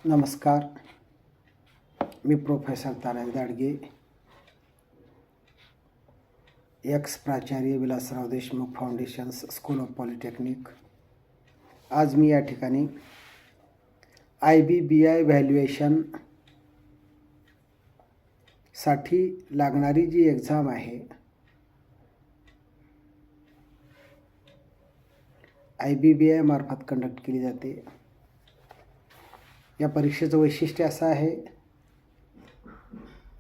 नमस्कार. मी professor Tanaji दाडगे, x प्राचार्य Vilasrao Deshmukh foundations school of polytechnic. आज मी या ठिकाणी IBBI व्हॅल्युएशन साठी लागणारी जी एक्झाम आहे, IBBI मार्फत कंडक्ट केली जाते. या परीक्षेचं वैशिष्ट्य असं आहे,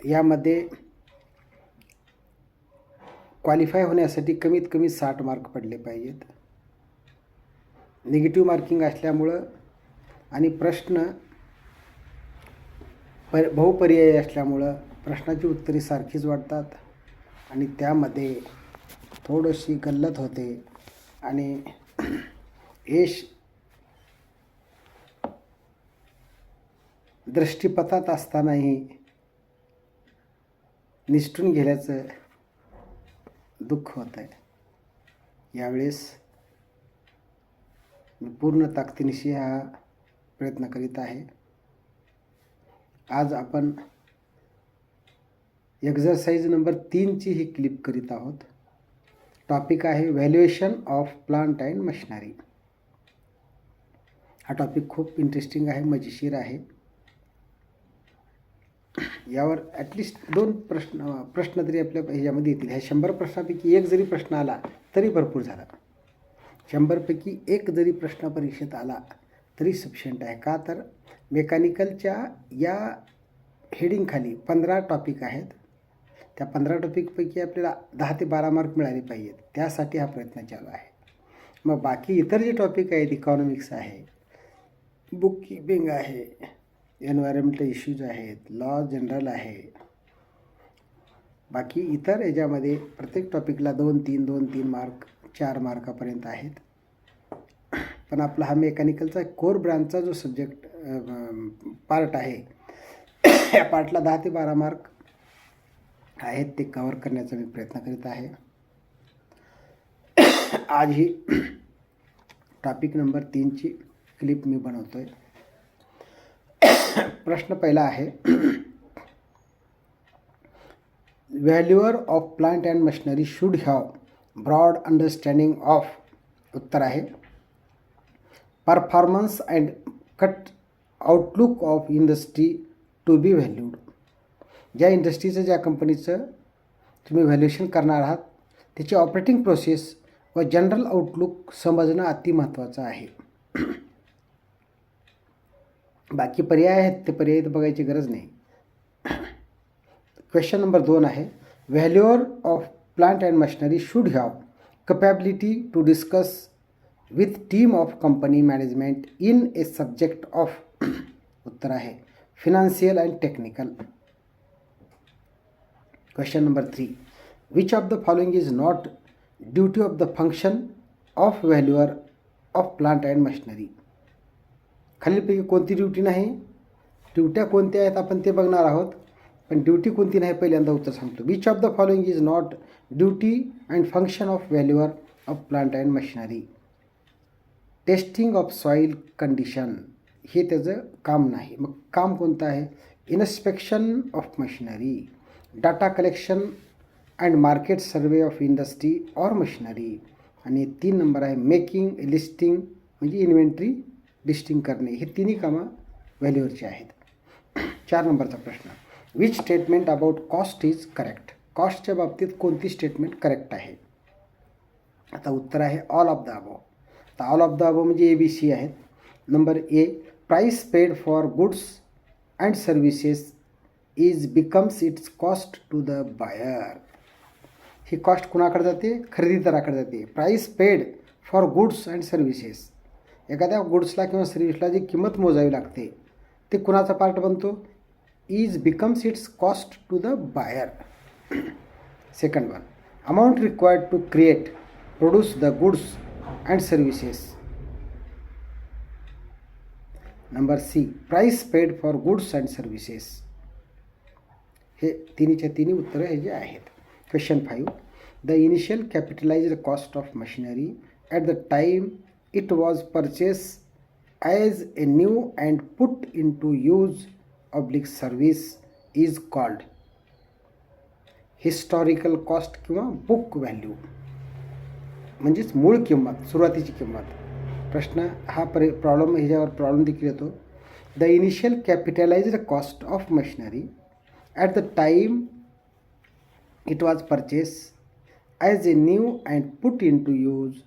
यामध्ये क्वालिफाय होण्यासाठी कमीत कमी 60 मार्क पडले पाहिजेत. निगेटिव्ह मार्किंग असल्यामुळं आणि प्रश्न बहुपर्यायी असल्यामुळं प्रश्नाची उत्तरे सारखीच वाटतात आणि त्यामध्ये थोडीशी गल्लत होते आणि यश दृष्टीपथात असतानाही निसटून गेल्याचं दुःख होत आहे. यावेळेस मी पूर्ण ताकदीनिशी हा प्रयत्न करीत आहे. आज आपण एक्झरसाइज नंबर 3ची ही क्लिप करीत आहोत. टॉपिक आहे valuation of plant and machinery. हा टॉपिक खूप इंटरेस्टिंग आहे, मजेशीर आहे. यावर ॲटलिस्ट 2 प्रश्न तरी आपल्या ह्याच्यामध्ये येतील. ह्या 100 प्रश्नापैकी एक जरी प्रश्न आला तरी भरपूर झाला. 100 पैकी एक जरी प्रश्न परीक्षेत आला तरी सफिशियंट आहे. का तर मेकॅनिकलच्या या हेडिंगखाली 15 टॉपिक आहेत. त्या 15 टॉपिकपैकी आपल्याला 10 ते 12 मार्क मिळाले पाहिजेत. त्यासाठी हा प्रयत्न चालू आहे. मग बाकी इतर जे टॉपिक आहेत, इकॉनॉमिक्स आहे, बुक कीपिंग आहे, एन्व्हायरमेंटल इश्यूज आहेत, लॉ जनरल आहे, बाकी इतर याच्यामध्ये प्रत्येक टॉपिकला 2-3 मार्क 4 मार्कापर्यंत आहेत. पण आपला हा मेकॅनिकलचा कोर ब्रांचचा जो सब्जेक्ट पार्ट आहे, या पार्टला 10 ते 12 मार्क आहेत, ते कव्हर करण्याचा मी प्रयत्न करीत आहे. आज ही टॉपिक नंबर 3ची क्लिप मी बनवतो आहे. प्रश्न पहिला आहे, valuer of plant and machinery should have broad understanding of. उत्तर आहे performance and cut outlook of industry to be valued. ज्या इंडस्ट्रीचं, ज्या कंपनीचं तुम्ही व्हॅल्युएशन करणार आहात त्याची ऑपरेटिंग प्रोसेस व जनरल आउटलुक समजणं अति महत्त्वाचं आहे. बाकी पर्याय आहेत, ते पर्याय बघायची गरज नाही. क्वेश्चन नंबर 2 आहे, valuer of plant and machinery should have capability to discuss with team of company management in a subject of. उत्तर आहे financial and technical. Question number 3, which of the following is not duty of the function of valuer of plant and machinery. खालीलपैकी कोणती duty नाही? ड्युट्या कोणत्या आहेत आपण ते बघणार आहोत, पण ड्युटी कोणती नाही पहिल्यांदा उत्तर सांगतो. Which of the following is not duty and function of valuer of plant and machinery. Testing of soil condition हे त्याचं काम नाही. मग काम कोणतं आहे? Inspection of machinery, data collection and market survey of industry or machinery. आणि 3 नंबर आहे मेकिंग लिस्टिंग, म्हणजे इन्व्हेंटरी लिस्टिंग करणे. हे तिन्ही कामं व्हॅल्युअरची आहेत. 4 नंबरचा प्रश्न, which statement about cost is correct. कॉस्टच्या बाबतीत कोणती स्टेटमेंट करेक्ट आहे? आता उत्तर आहे ऑल ऑफ द अबव. आता ऑल ऑफ द अबव म्हणजे ABC आहेत. Number A, price paid for goods and services is becomes its cost to the buyer. ही कॉस्ट कुणाकडे जाते? खरेदीदाराकडे जाते. Price paid for goods and services, एखाद्या गुड्सला किंवा सर्व्हिसला जी किंमत मोजावी लागते ते कुणाचा पार्ट बनतो? Is becomes its cost to the buyer. Second one, amount required to create produce the goods and services. Number C, price paid for goods and services. हे तिन्हीच्या तिन्ही उत्तरं हे जे आहेत. Question 5, the initial capitalised cost of machinery at the time it was purchased as a new and put into use oblique service is called historical cost किंवा book value, म्हणजेच मूळ किंमत, सुरुवातीची किंमत. प्रश्न हा प्रॉब्लेम ह्याच्यावर प्रॉब्लेम देखील येतो. The initial capitalised cost of machinery at the time it was purchase as a new and put into use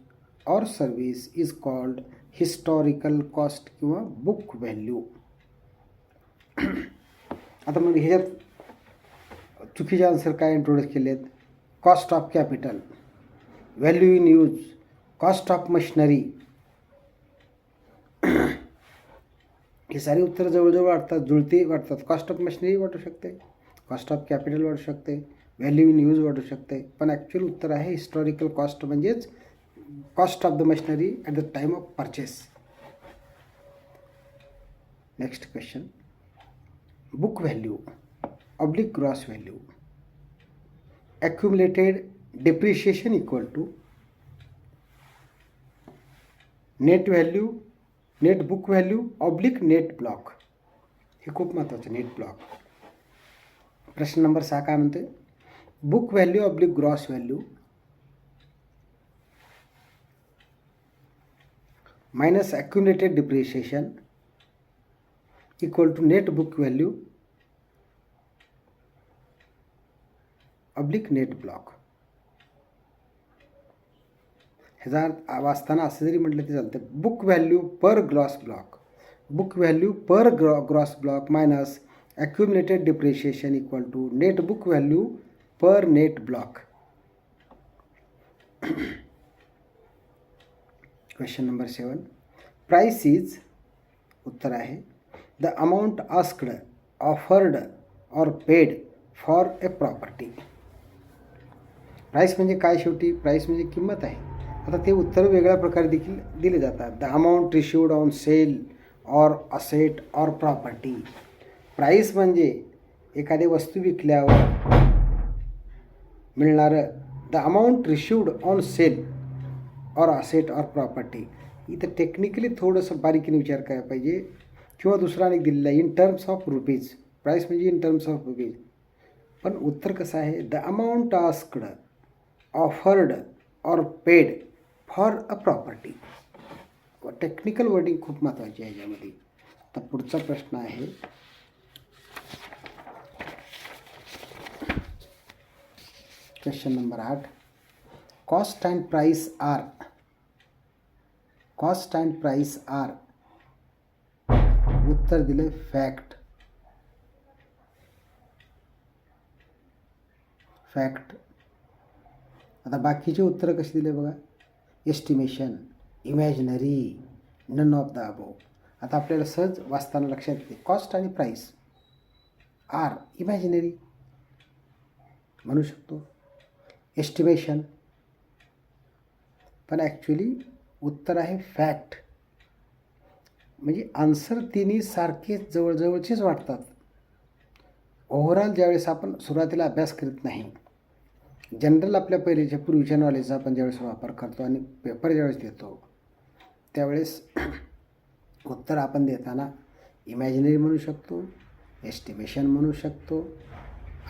or service is called historical cost किंवा बुक व्हॅल्यू. आता मग ह्याच्यात चुकीचे आन्सर काय introduce केले आहेत? Cost of capital, value in use, cost of machinery. हे सारी उत्तरं जवळजवळ वाटतात, जुळते वाटतात. कॉस्ट ऑफ मशिनरी वाटू शकते, कॉस्ट ऑफ कॅपिटल वाटू शकते, व्हॅल्यू इन यूज वाटू शकते, पण ॲक्च्युअल उत्तर आहे हिस्टॉरिकल कॉस्ट, म्हणजेच cost of the machinery at the time of purchase. Next question. Book value oblique gross value accumulated depreciation equal to net value, net book value oblique net block. हे खूप महत्त्वाचं, net block. प्रश्न number 6 काय म्हणते? Book value oblique gross value minus accumulated depreciation equal to net book value oblique net block. ह्याचा वाचताना असं जरी म्हटलं तरी चालतं. Book value per gross block, book value per gross block minus accumulated depreciation equal to net book value per net block. Question number 7. Price is, उत्तर आहे the amount asked, offered or paid for a property. Price म्हणजे काय? शेवटी price म्हणजे किंमत आहे. आता ते उत्तर वेगळ्या प्रकारे देखील दिले जातात. The amount received on sale or asset or property. Price म्हणजे एखादी वस्तू विकल्यावर मिळणारं. The amount received on sale or asset or property. इथं टेक्निकली थोडंसं बारीकीने विचार करायला पाहिजे. किंवा दुसरा अनेक दिलेला आहे in terms of rupees. Price म्हणजे इन टर्म्स ऑफ रुपीज, पण उत्तर कसं आहे? The amount asked, offered or paid for a property. Technical wording खूप महत्त्वाची आहे याच्यामध्ये. तर पुढचा प्रश्न आहे question number 8. Cost and price are, cost and price are, उत्तर दिले फॅक्ट. फॅक्ट. आता बाकीचे उत्तरं कशी दिले बघा? Estimation, imaginary, none of the above. आता आपल्याला सहज वाचताना लक्षात येते कॉस्ट आणि प्राईस आर इमॅजिनरी म्हणू शकतो, एस्टिमेशन, पण ॲक्च्युली उत्तर आहे फॅक्ट. म्हणजे आन्सर तिन्ही सारखेच जवळजवळचेच वाटतात. ओव्हरऑल ज्यावेळेस आपण सुरुवातीला अभ्यास करत नाही, जनरल आपल्या पहिलेच्या पूर्वीच्या नॉलेजचा आपण ज्यावेळेस वापर करतो आणि पेपर ज्यावेळेस देतो त्यावेळेस उत्तर आपण देताना इमॅजिनरी म्हणू शकतो, एस्टिमेशन म्हणू शकतो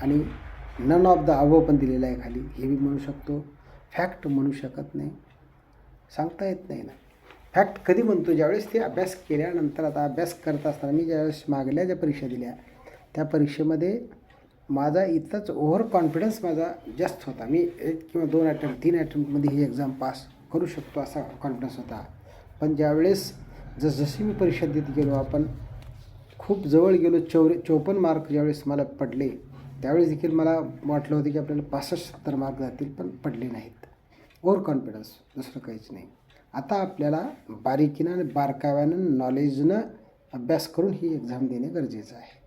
आणि नन ऑफ द अबोव पण दिलेलं आहे खाली, हे बी म्हणू शकतो. फॅक्ट म्हणू शकत नाही, सांगता येत नाही ना. फॅक्ट कधी म्हणतो? ज्यावेळेस ते अभ्यास केल्यानंतर. आता अभ्यास करत असताना मी ज्यावेळेस मागल्या ज्या परीक्षा दिल्या त्या परीक्षेमध्ये माझा इतकाच ओव्हर कॉन्फिडन्स माझा जास्त होता. मी 1 किंवा 2 अटेम्प्ट 3 अटेम्प्टमध्ये ही एक्झाम पास करू शकतो असा कॉन्फिडन्स होता. पण ज्यावेळेस जसजशी मी परीक्षा देत गेलो, आपण खूप जवळ गेलो, 54 मार्क ज्यावेळेस मला पडले त्यावेळेस देखील मला वाटलं होतं की आपल्याला 65-70 मार्क जातील, पण पडले नाहीत. ओव्हर कॉन्फिडन्स, दुसरं काहीच नाही. आता आपल्याला बारीकीनं आणि बारकाव्यानं नॉलेजनं अभ्यास करून ही एक्झाम देणे गरजेचं आहे.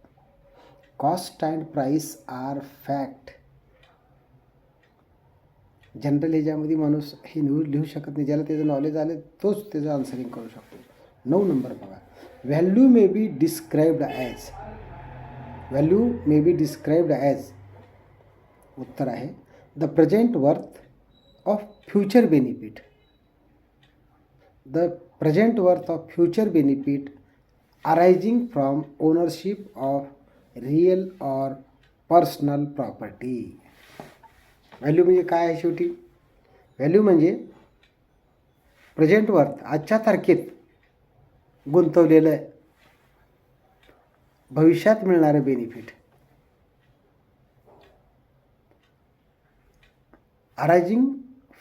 Cost and price are fact. General ह्याच्यामध्ये माणूस हे लिहू शकत नाही. ज्याला त्याचं नॉलेज आलं तोच त्याचं आन्सरिंग करू शकतो. 9 नंबर बघा. Value may be described as, value may be described as, उत्तर आहे the present worth of future benefit. The present worth of future benefit arising from ownership of real or personal property. Value म्हणजे काय आहे शेवटी? Value म्हणजे present worth, आजच्या तारखेत गुंतवलेलं भविष्यात मिळणारं benefit arising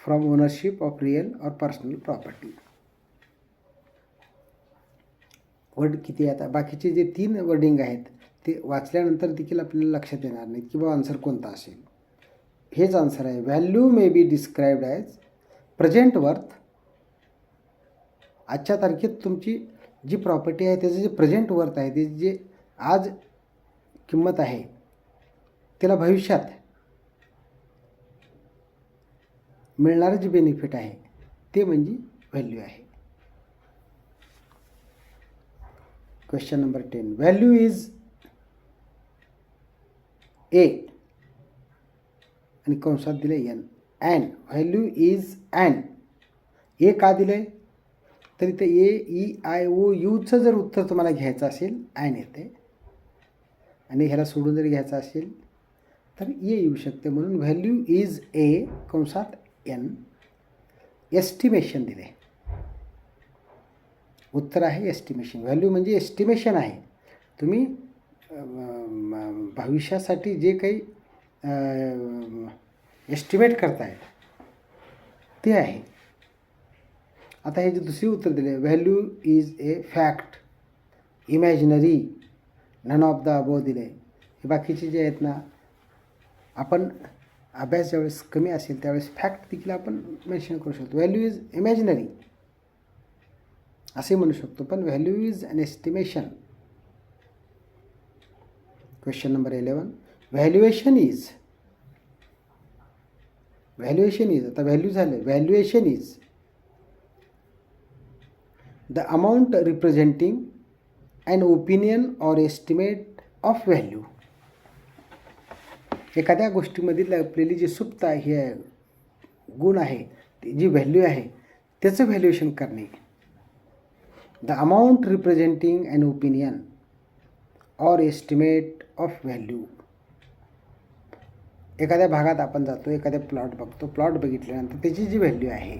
from ownership of real और पर्सनल प्रॉपर्टी. वर्ड किती आता बाकीचे जे 3 वर्डिंग आहेत ते वाचल्यानंतर देखील आपल्याला लक्षात येणार नाहीत की बाबा आन्सर कोणता असेल. हेच आन्सर आहे. Value may be described as present worth, आजच्या तारखेत तुमची जी प्रॉपर्टी आहे त्याचं जे प्रेझेंट वर्थ आहे, त्याची जे आज किंमत आहे, त्याला भविष्यात मिळणारं जे बेनिफिट आहे ते म्हणजे व्हॅल्यू आहे. Question number 10. Value is A आणि कंसात दिले N. And value is and. A का दिलं आहे? तर इथं ए, ई, आय, ओ, यूचं जर उत्तर तुम्हाला घ्यायचं असेल अँड येते, आणि ह्याला सोडून जर घ्यायचं असेल तर ए येऊ शकते. म्हणून व्हॅल्यू इज ए कंसात एन. एस्टिमेशन दिले, उत्तर आहे एस्टिमेशन. व्हॅल्यू म्हणजे एस्टिमेशन आहे. तुम्ही भविष्यासाठी जे काही एस्टिमेट करताय ते आहे. आता हे जे दुसरे उत्तर दिले, value is a fact, imaginary, none of the above दिले. हे बाकीचे जे आहेत ना, आपण अभ्यास ज्यावेळेस कमी असेल त्यावेळेस फॅक्ट देखील आपण मेन्शन करू शकतो. व्हॅल्यू इज इमॅजिनरी असे म्हणू शकतो, पण value is an estimation. Question number 11. Valuation is. Valuation is, आता व्हॅल्यू झालं. Valuation is the amount representing an opinion or estimate of value. एखाद्या गोष्टीमधील आपलेली जी सुप्त आहे, गुण आहे, जी व्हॅल्यू आहे त्याचं व्हॅल्युएशन करणे. The amount representing an opinion or estimate of value. एखाद्या भागात आपण जातो, एखाद्या प्लॉट बघतो, प्लॉट बघितल्यानंतर त्याची जी व्हॅल्यू आहे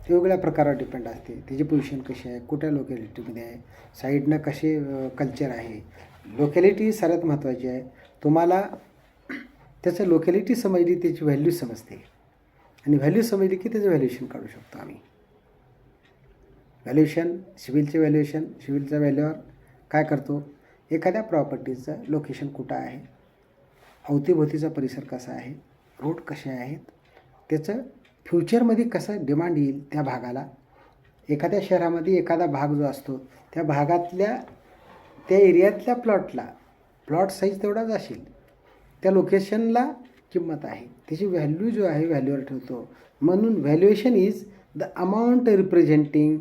ती वेगवेगळ्या प्रकारावर डिपेंड असते. त्याची पोझिशन कशी आहे, कुठल्या लोकॅलिटीमध्ये आहे, साईडनं कसे कल्चर आहे. लोकॅलिटी सर्वात महत्त्वाची आहे. तुम्हाला त्याचं लोकॅलिटी समजली, त्याची व्हॅल्यू समजते, आणि व्हॅल्यू समजली की त्याचं व्हॅल्युएशन काढू शकतो आम्ही. व्हॅल्युएशन, सिव्हिलचे व्हॅल्युएशन, सिव्हिलच्या व्हॅल्यूवर काय करतो, एखाद्या प्रॉपर्टीचं लोकेशन कुठं आहे, अवतीभोवतीचा परिसर कसा आहे, रोड कसे आहेत, त्याचं फ्युचरमध्ये कसं डिमांड येईल त्या भागाला. एखाद्या शहरामध्ये एखादा भाग जो असतो त्या भागातल्या त्या एरियातल्या प्लॉट साईज तेवढाच असेल, त्या लोकेशनला किंमत आहे, त्याची व्हॅल्यू जो आहे व्हॅल्यूवर ठेवतो. म्हणून valuation is the amount representing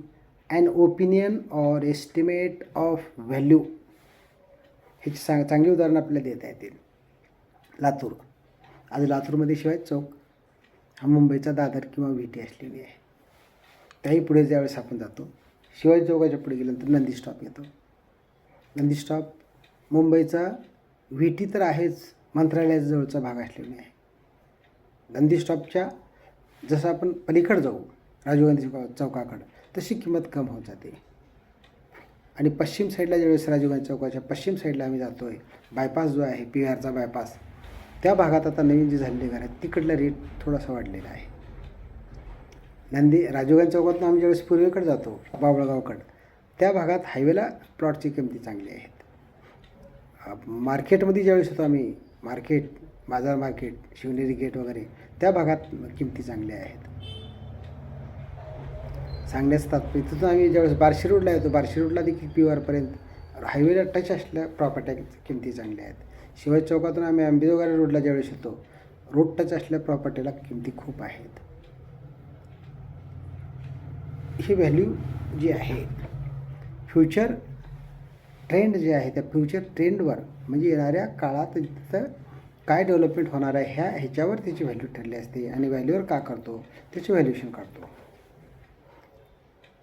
an opinion or estimate of value. ह्याची चांगली उदाहरणं आपल्याला देता येतील. लातूर. आज लातूरमध्ये शिवाजी चौक हा मुंबईचा दादर किंवा विटी असलेली आहे. त्याही पुढे ज्यावेळेस आपण जातो, शिवाजी चौकाच्या पुढे गेल्यानंतर नंदी स्टॉप येतो. नंदी स्टॉप मुंबईचा विटी तर आहेच, मंत्रालयाजवळचा भाग असलेला आहे. नंदी स्टॉपच्या जसं आपण पलीकडे जाऊ राजीव गांधी चौकाकडं, तशी किंमत कम होत जाते. आणि पश्चिम साईडला ज्यावेळेस राजीव गांधी चौकाच्या पश्चिम साईडला आम्ही जातो आहे, बायपास जो आहे PVRचा बायपास, त्या भागात आता नवीन जे झालेले घर आहेत तिकडला रेट थोडासा वाढलेला आहे. राजीव गांधी चौकातून आम्ही ज्यावेळेस पूर्वेकडे जातो बाबळगावकडं, त्या भागात हायवेला प्लॉटची किमती चांगली आहेत. मार्केटमध्ये ज्यावेळेस होतो आम्ही, बाजार मार्केट, शिवनेरी गेट वगैरे, त्या भागात किमती चांगल्या आहेत. सांगण्याचं तात्पर्य, तिथून आम्ही ज्यावेळेस बार्शी रोडला येतो, बार्शी रोडला देखील PVRपर्यंत हायवेला टच असलेल्या प्रॉपर्ट्या किमती चांगल्या आहेत. शिवाजी चौकातून आम्ही अंबेजोगाई रोडला ज्यावेळेस येतो, रोड टच असलेल्या प्रॉपर्टीला किमती खूप आहेत. ही व्हॅल्यू जी आहे, फ्युचर ट्रेंड जे आहे त्या फ्युचर ट्रेंडवर, म्हणजे येणाऱ्या काळात तिथं काय डेव्हलपमेंट होणार आहे ह्याच्यावर त्याची व्हॅल्यू ठरली असते. आणि व्हॅल्यूवर का करतो, त्याचे व्हॅल्युएशन काढतो.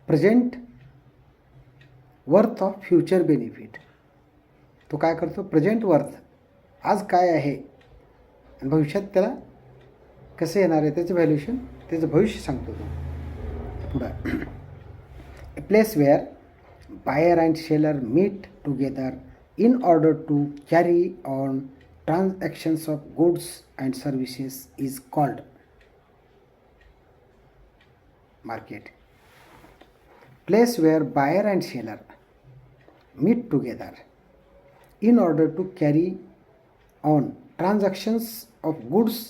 Present worth of future benefit. तो काय करतो, प्रेझेंट वर्थ आज काय आहे आणि भविष्यात त्याला कसं येणार आहे त्याचं व्हॅल्युएशन, त्याचं भविष्य सांगतो तो. पुढं a place where buyer and seller meet together in order to carry on transactions of goods and services is called market. Place where buyer and seller meet together in order to carry on transactions of goods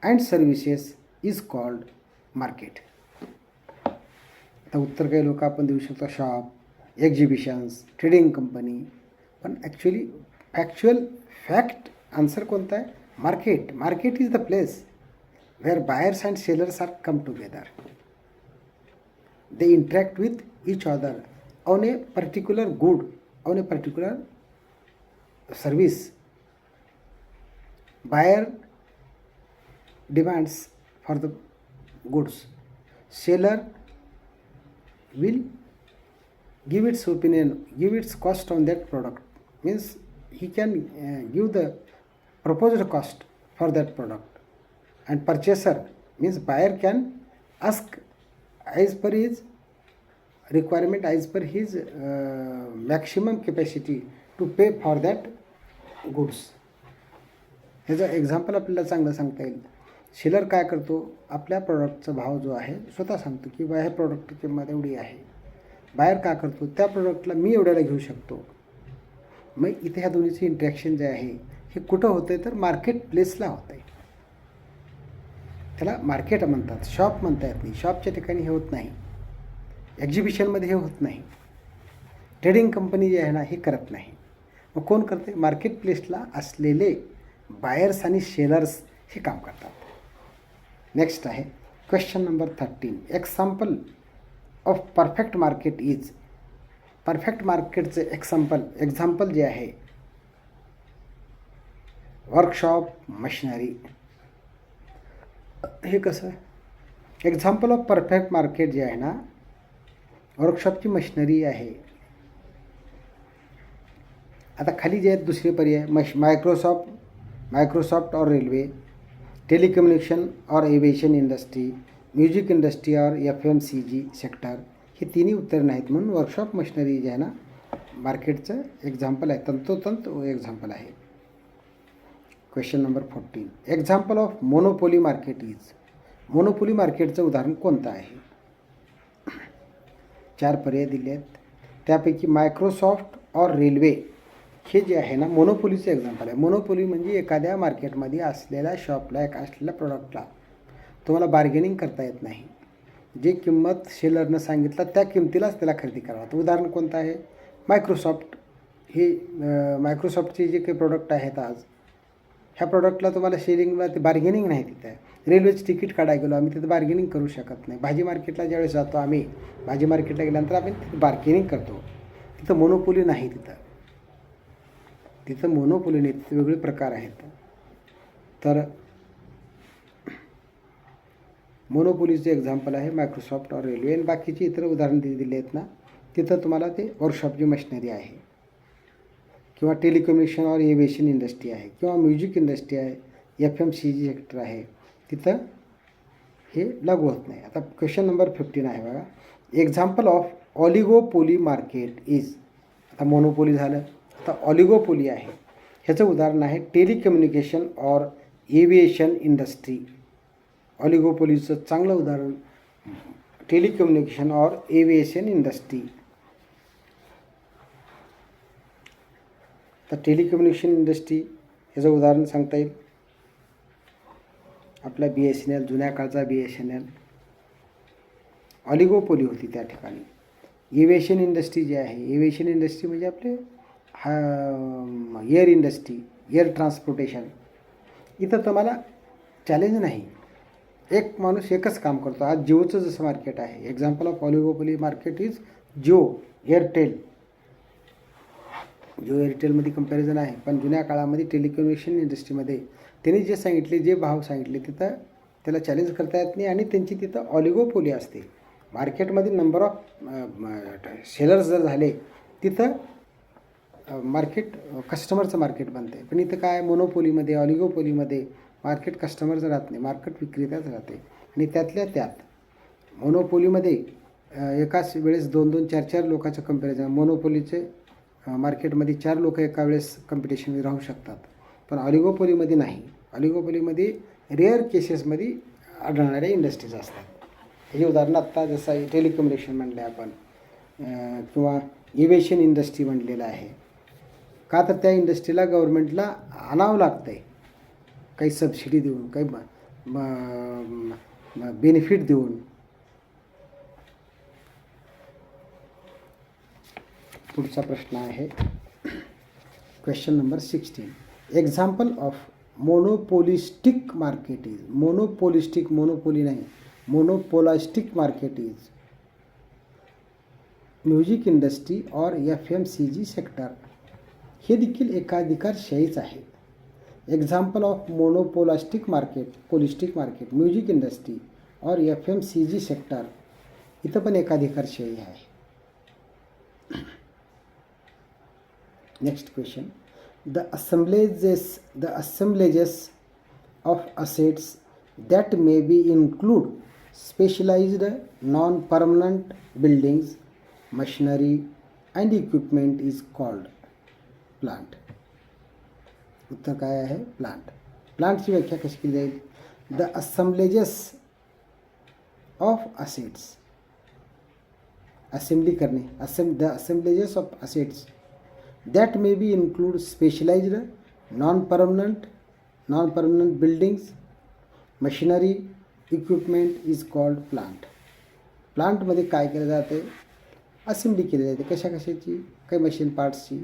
and services is called market. आता उत्तर काही लोक आपण देऊ शकतो shop, exhibitions, trading company, पण actual fact answer कोणता आहे, market. Market is the place where buyers and sellers are come together. They interact with each other on a particular good, on a particular service. Buyer demands for the goods, seller will give its opinion, give its cost on that product, means he can give the proposed cost for that product, and purchaser means buyer can ask as per his requirement, as per his maximum capacity to pay for that goods. ह्याचं example आपल्याला चांगलं सांगता येईल. Seller काय करतो, आपल्या प्रॉडक्टचा भाव जो आहे स्वतः सांगतो की बा ह्या प्रॉडक्टची किंमत एवढी आहे. बायर काय करतो, त्या प्रॉडक्टला मी एवढ्याला घेऊ शकतो. मग इथे ह्या दोन्हीचं इंटरॅक्शन जे आहे हे कुठं होतं आहे, तर मार्केट प्लेसला होतं आहे. त्याला मार्केट म्हणतात, शॉप म्हणता येत नाही. शॉपच्या ठिकाणी हे होत नाही, एक्झिबिशनमध्ये हे होत नाही, ट्रेडिंग कंपनी जी आहे ना हे करत नाही. मग कोण करते, मार्केट प्लेसला असलेले बायर्स आणि सेलर्स हे काम करतात. नेक्स्ट आहे question number 13. Example of perfect market is. Perfect मार्केटचं एक्झाम्पल जे आहे वर्कशॉप, मशिनरी. हे कसं आहे, एक्झाम्पल ऑफ परफेक्ट मार्केट जे आहे ना, वर्कशॉपची मशिनरी आहे. आता खाली जे आहेत दुसरे पर्याय, मायक्रोसॉफ्ट और रेल्वे, टेलिकम्युनिकेशन और aviation industry, music industry or FMCG sector. हे तिन्ही उत्तर नाहीत, म्हणून वर्कशॉप मशिनरी जे आहे ना मार्केटचं एक्झाम्पल आहे, तंतोतंत एक्झाम्पल आहे. Question number 14. Example of monopoly market is. Monopoly मार्केटचं उदाहरण कोणतं आहे. 4 पर्याय दिले आहेत, त्यापैकी मायक्रोसॉफ्ट और रेल्वे हे जे आहे ना मोनोपोलीचं एक्झाम्पल आहे. मोनोपोली म्हणजे एखाद्या मार्केटमध्ये असलेल्या शॉपला, असलेल्या प्रॉडक्टला तुम्हाला बार्गेनिंग करता येत नाही. जे किंमत सेलरनं सांगितलं त्या किमतीलाच त्याला खरेदी करावं. तर उदाहरण कोणतं आहे, मायक्रोसॉफ्ट. हे मायक्रोसॉफ्टचे जे काही प्रोडक्ट आहेत आज, ह्या प्रोडक्टला तुम्हाला सेलिंगला ते बार्गेनिंग नाही तिथं. रेल्वेचं तिकीट काढायला गेलो आम्ही, तिथं बार्गेनिंग करू शकत नाही. भाजी मार्केटला ज्यावेळेस जातो आम्ही, भाजी मार्केटला गेल्यानंतर आम्ही तिथं बार्गेनिंग करतो. तिथं मोनोपोली नाही, तिथं मोनोपोली नाही, तिथे वेगळे प्रकार आहेत. तर मोनोपोलीचं एक्झाम्पल आहे मायक्रोसॉफ्ट और रेल्वे. आणि बाकीची इतर उदाहरण दिली आहेत ना, तिथं तुम्हाला ते वर्कशॉपची मशिनरी आहे, किंवा टेलिकम्युनिकेशन और एव्हिएशन इंडस्ट्री आहे, किंवा म्युझिक इंडस्ट्री आहे, FMCG सेक्टर आहे, तिथं हे लागू होत नाही. आता क्वेश्चन नंबर 15 आहे बघा. Example of oligopoly market is. आता मोनोपोली झालं, आता ऑलिगोपोली आहे. ह्याचं उदाहरण आहे टेलिकम्युनिकेशन और एव्हिएशन इंडस्ट्री. ऑलिगोपोलीचं चांगलं उदाहरण टेलिकम्युनिकेशन और एव्हिएशन इंडस्ट्री. तर टेलिकम्युनिकेशन इंडस्ट्री ह्याचं उदाहरण सांगता येईल आपला BSNL, जुन्या काळचा BSNL. ऑलिगोपोली होती त्या ठिकाणी. एव्हिएशन इंडस्ट्री जी आहे, एव्हिएशन इंडस्ट्री म्हणजे आपले एअर इंडस्ट्री, एअर ट्रान्सपोर्टेशन. इथं तुम्हाला चॅलेंज नाही, एक माणूस एकच काम करतो. आज जिओचं जसं मार्केट आहे, example of oligopoly market is Jio, Airtel. Jio एअरटेलमध्ये कंपॅरिझन आहे, पण जुन्या काळामध्ये टेलिकम्युनिकेशन इंडस्ट्रीमध्ये त्यांनी जे सांगितले, जे भाव सांगितले, तिथं त्याला चॅलेंज करता येत नाही आणि त्यांची तिथं ऑलिगोपोली असते. मार्केटमध्ये नंबर ऑफ सेलर्स जर झाले तिथं मार्केट कस्टमरचं मार्केट बनतं आहे. पण इथं काय मोनोपोलीमध्ये ऑलिगोपोलीमध्ये मार्केट कस्टमरचं राहत नाही, मार्केट विक्रेताच राहते. आणि त्यातल्या त्यात मोनोपोलीमध्ये एकाच वेळेस 2-2, 4-4 लोकांचं कंपॅरिझन. मोनोपोलीचे मार्केटमध्ये 4 लोक एका वेळेस कॉम्पिटिशनमध्ये राहू शकतात, पण ऑलिगोपोलीमध्ये नाही. ऑलिगोपोलीमध्ये रेअर केसेसमध्ये आढळणाऱ्या इंडस्ट्रीज असतात. हे उदाहरण आत्ता जसं टेलिकम्युनिकेशन म्हणले आपण, किंवा एव्हिएशन इंडस्ट्री म्हणलेलं आहे. का तर त्या इंडस्ट्रीला गव्हर्नमेंटला आणावं लागतं आहे, काही सबसिडी देऊन, काही बेनिफिट देऊन. पुढचा प्रश्न आहे question number 16. Example of monopolistic market is. Monopolistic, monopoly नाही, monopolistic market is music industry or FMCG sector. हे देखील एकाधिकारशाहीच आहे. Example of monopolistic market music industry or FMCG sector. इथं पण एकाधिकारशाही आहे. Next question. The assemblages of assets that may be include specialized non-permanent buildings, machinery and equipment is called plant. उत्तर काय आहे? प्लांट. प्लांटची व्याख्या कशी केली जाईल? The assemblages of assets, assembly करणे, the assemblages of assets that may be include specialized non-permanent buildings, machinery, equipment is called plant. प्लांटमध्ये काय केलं जाते? असेंबली केली जाते. कशाची? काही मशीन पार्ट्सची,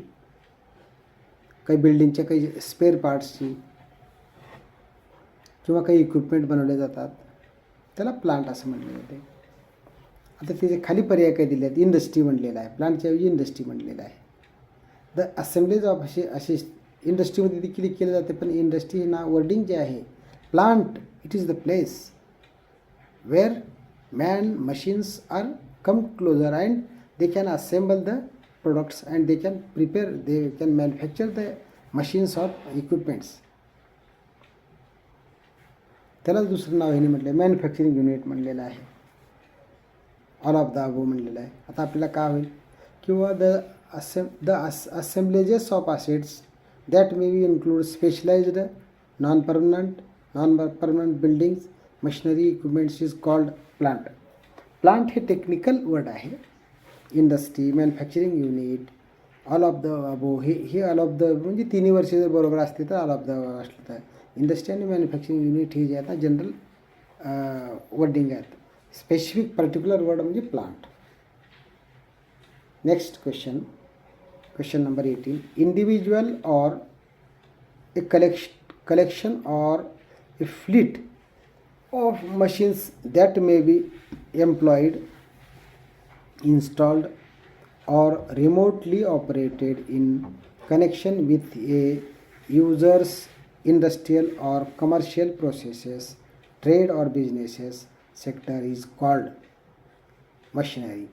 काही बिल्डिंगच्या काही स्पेअर पार्ट्सची, किंवा काही इक्विपमेंट बनवले जातात, त्याला प्लांट असं म्हटलं जाते. आता त्याचे खाली पर्याय काय दिले आहेत? इंडस्ट्री म्हणलेला आहे, प्लांटच्या ऐवजी इंडस्ट्री म्हणलेलं आहे. द असेंब्लीज ऑफ असे इंडस्ट्रीमध्ये देखील केलं जाते, पण इंडस्ट्री ना वर्डिंग जे आहे, plant it is the place where man machines are come closer and they can assemble the products and they can prepare, they can manufacture the machines of equipments. त्याला दुसरं नाव ह्याने म्हटलं मॅन्युफॅक्चरिंग युनिट म्हणलेलं आहे. All of the अबो म्हणलेलं आहे. आता आपल्याला काय होईल? किंवा the assemblages of assets that may be include specialized non-permanent buildings, machinery, equipments is called plant. Plant हे टेक्निकल वर्ड आहे. Industry, manufacturing unit, all of the अबो, हे ऑल ऑफ द म्हणजे तिन्ही वर्षे जर बरोबर असते तर ऑल ऑफ द असलं तर इंडस्ट्री आणि मॅन्युफॅक्चरिंग युनिट हे जे आहेत ना जनरल वर्डिंग आहेत. स्पेसिफिक पर्टिक्युलर वर्ड म्हणजे plant. Next question, question number 18. Individual or a collection or a fleet of machines that may be employed, installed or remotely operated in connection with a user's industrial or commercial processes, trade or businesses sector is called machinery.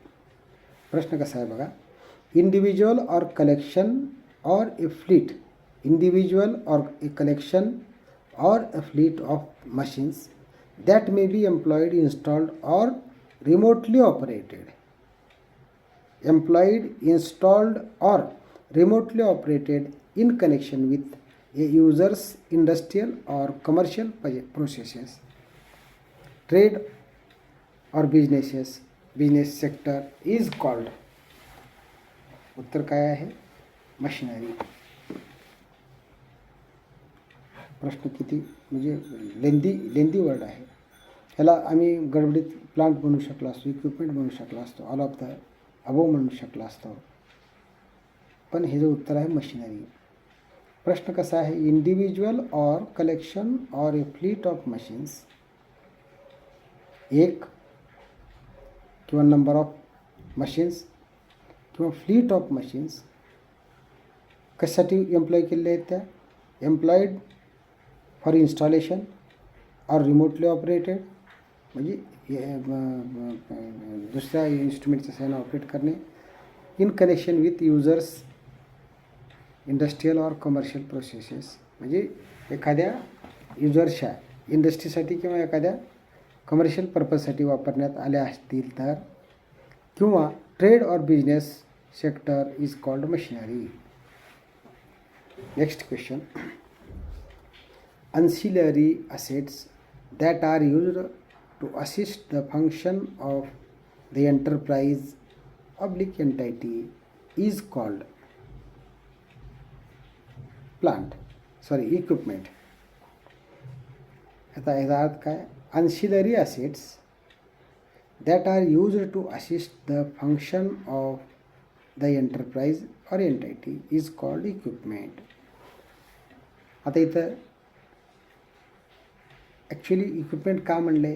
प्रश्न कसा आहे बघा. Individual or collection or a fleet, individual or a collection or a fleet of machines that may be employed, installed or remotely operated. Employed, installed or remotely operated in connection with a user's industrial or commercial processes, trade or business sector is called. उत्तर काय आहे? Machinery. प्रश्न किती म्हणजे लेंदी word आहे. ह्याला आम्ही गडबडीत प्लांट बनवू शकलो असतो, इक्विपमेंट बनवू शकलो असतो, ऑल ऑफ द अबो म्हणू शकलो असतो, पण हे जे उत्तर आहे मशिनरी. प्रश्न कसा आहे? Individual or collection or A fleet of machines, एक किंवा नंबर ऑफ मशीन्स किंवा फ्लीट ऑफ मशीन्स कशासाठी एम्प्लॉय केलेल्या आहेत? त्या employed for installation or remotely operated, म्हणजे दुसऱ्या इन्स्ट्रुमेंटच्या सहाय्याने ऑपरेट करणे in connection with users industrial or commercial processes, म्हणजे एखाद्या युजर्सच्या इंडस्ट्रीसाठी किंवा एखाद्या कमर्शियल पर्पजसाठी वापरण्यात आल्या असतील तर, किंवा trade or business sector is called machinery. Next question. ancillary assets that are used to assist the function of the enterprise oblique entity is called equipment. आता याचा अर्थ काय? ancillary assets that are used to assist the function of the enterprise or entity is called equipment. आता इथं actually equipment का म्हणले?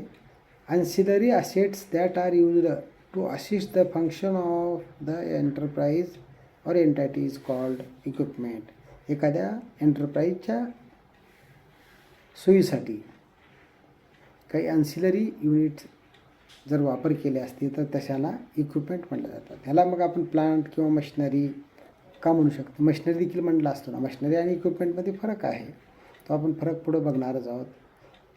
ancillary assets that are used to assist the function of the enterprise or entity is called equipment. एखाद्या एंटरप्राईजच्या सोयीसाठी काही ancillary unit जर वापर केले असतील तर तशाला इक्विपमेंट म्हटलं जातं. ह्याला मग आपण प्लांट किंवा मशिनरी का म्हणू शकतो? मशिनरी देखील म्हटलं असतो ना. मशिनरी आणि इक्विपमेंटमध्ये फरक आहे, तो आपण फरक पुढं बघणारच आहोत.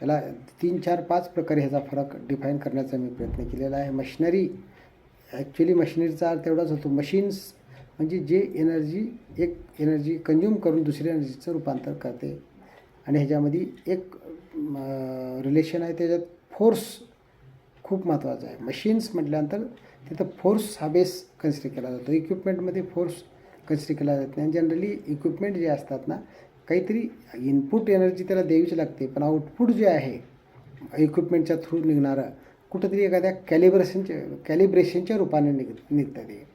याला 3, 4, 5 प्रकारे ह्याचा फरक डिफाईन करण्याचा मी प्रयत्न केलेला आहे. मशिनरी, ॲक्च्युली मशिनरीचा अर्थ एवढाच होतो, मशीन्स म्हणजे जे एक एनर्जी कंझ्युम करून दुसऱ्या एनर्जीचं रूपांतर करते. आणि ह्याच्यामध्ये एक रिलेशन आहे, त्याच्यात फोर्स खूप महत्त्वाचा आहे. मशीन्स म्हटल्यानंतर तिथं फोर्स हा बेस कन्सिडर केला जातो. इक्विपमेंटमध्ये फोर्स कन्सिडर केला जात नाही. जनरली इक्विपमेंट जे असतात ना, काहीतरी इनपुट एनर्जी त्याला द्यावीच लागते, पण आउटपुट जे आहे इक्विपमेंटच्या थ्रू निघणारं कुठंतरी एखाद्या कॅलिब्रेशनच्या रूपाने निघतं ते.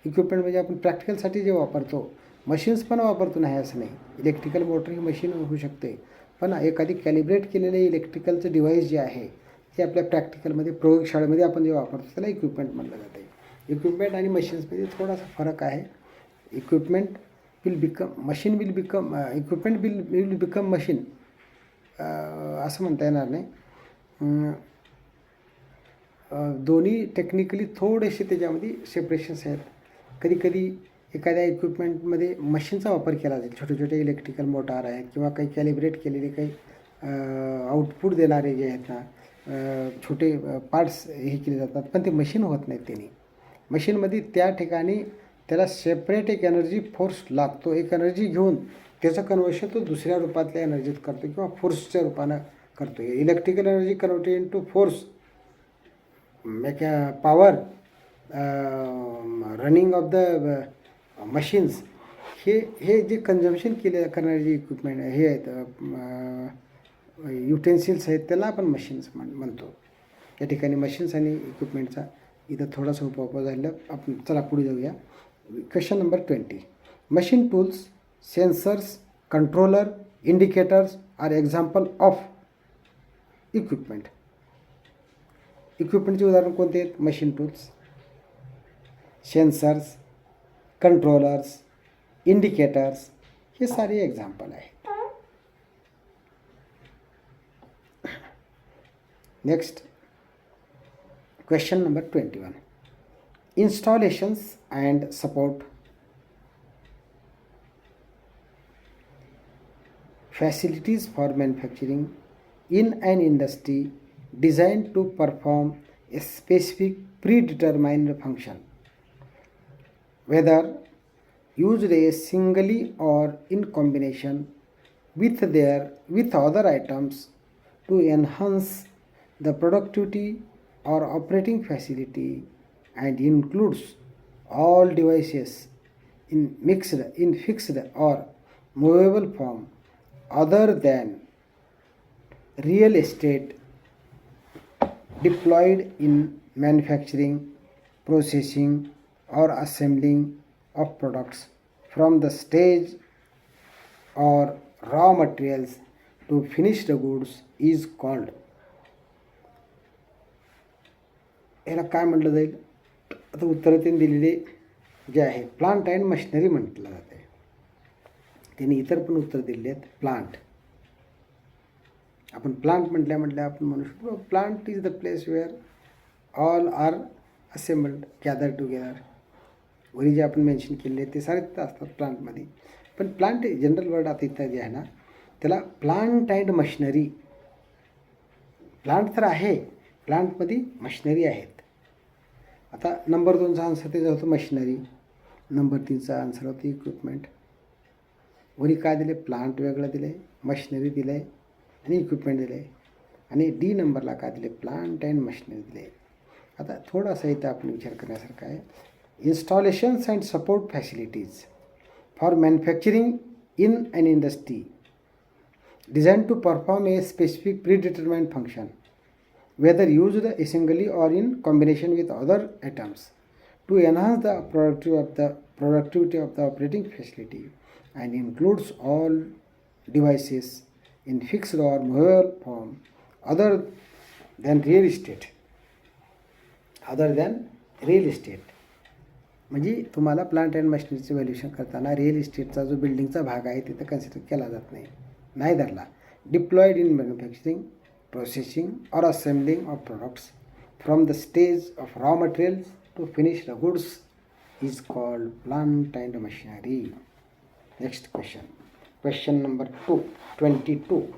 इक्विपमेंट म्हणजे आपण प्रॅक्टिकलसाठी जे वापरतो, मशीन्स पण वापरतो नाही असं नाही. इलेक्ट्रिकल मोटर ही मशीन होऊ शकते, पण एखादी कॅलिब्रेट केलेले इलेक्ट्रिकलचं डिव्हाइस जे आहे ते आपल्या प्रॅक्टिकलमध्ये प्रयोगशाळेमध्ये आपण जे वापरतो त्याला इक्विपमेंट म्हटलं जाते. इक्विपमेंट आणि मशीन्समध्ये थोडासा फरक आहे. Equipment machine will become machine असं म्हणता येणार नाही. दोन्ही टेक्निकली थोडेसे त्याच्यामध्ये सेपरेशन्स आहेत. कधी एखाद्या इक्विपमेंटमध्ये मशीनचा वापर केला जाईल, छोटे छोटे इलेक्ट्रिकल मोटार आहेत किंवा काही कॅलिब्रेट केलेले काही आउटपुट देणारे जे आहेत ना, छोटे पार्ट्स हे केले जातात, पण ते मशीन होत नाहीत. त्यांनी मशीनमध्ये त्या ठिकाणी त्याला सेपरेट एक एनर्जी फोर्स लागतो. एक एनर्जी घेऊन त्याचं कन्वर्शन तो दुसऱ्या रूपातल्या एनर्जीत करतो किंवा फोर्सच्या रूपानं करतो. Electrical energy converted into force, power, running of the machines, हे जे कन्झम्शन करणारे जे इक्विपमेंट हे आहेत, युटेन्सिल्स आहेत, त्याला आपण मशीन्स म्हणतो. या ठिकाणी मशीन्स आणि इक्विपमेंटचा इथं थोडासा उपवास झालेला. आपण चला पुढे जाऊया. Question number 20. Machine tools, sensors, controller, indicators are example of equipment. इक्विपमेंटचे उदाहरण कोणते आहेत? Machine tools, sensors, controllers, indicators, हे सारे एक्झाम्पल आहेत. Next question number 21. Installations and support. Facilities for manufacturing in an industry designed to perform a specific predetermined function, whether used as singly or in combination with other items to enhance the productivity or operating facility, and includes all devices in fixed or movable form other than real estate deployed in manufacturing, processing or assembling of products from the stage or raw materials to finished goods is called. याला काय म्हटलं जाईल? आता उत्तरं त्यांनी दिलेले जे आहे प्लांट अँड मशिनरी म्हटलं जाते. त्यांनी इतर पण उत्तर दिलेले आहेत. प्लांट, आपण प्लांट म्हटल्या आपण म्हणू शकतो plant is the place where all are assembled, gather together. वरी जे आपण मेन्शन केलेले ते सारे तिथं असतात प्लांटमध्ये. पण प्लांट जनरल वर्ड आता इथं जे आहे ना त्याला प्लांट अँड मशिनरी. प्लांट तर आहे, प्लांटमध्ये मशिनरी आहेत. आता नंबर 2चा आन्सर त्याचा होतं मशिनरी, नंबर 3चा आन्सर होतं इक्विपमेंट. वरी काय दिले, प्लांट वेगळं दिलं आहे, मशिनरी दिलं आहे आणि इक्विपमेंट दिलं आहे. आणि डी नंबरला काय दिले, प्लांट अँड मशिनरी दिले. आता थोडासा इथं आपण विचार करण्यासारखा आहे. Installations and support facilities for manufacturing in an industry designed to perform a specific predetermined function, whether used singly or in combination with other items, to enhance the productivity of the operating facility, and includes all devices in fixed or movable form other than real estate. म्हणजे तुम्हाला plant and मशिनरीचं valuation करताना real इस्टेटचा जो बिल्डिंगचा भाग आहे तिथं consider केला जात नाही. Neitherला deployed in manufacturing, processing or assembling of products from the stage of raw materials to finished goods is called plant and machinery. Next question. Question number 22.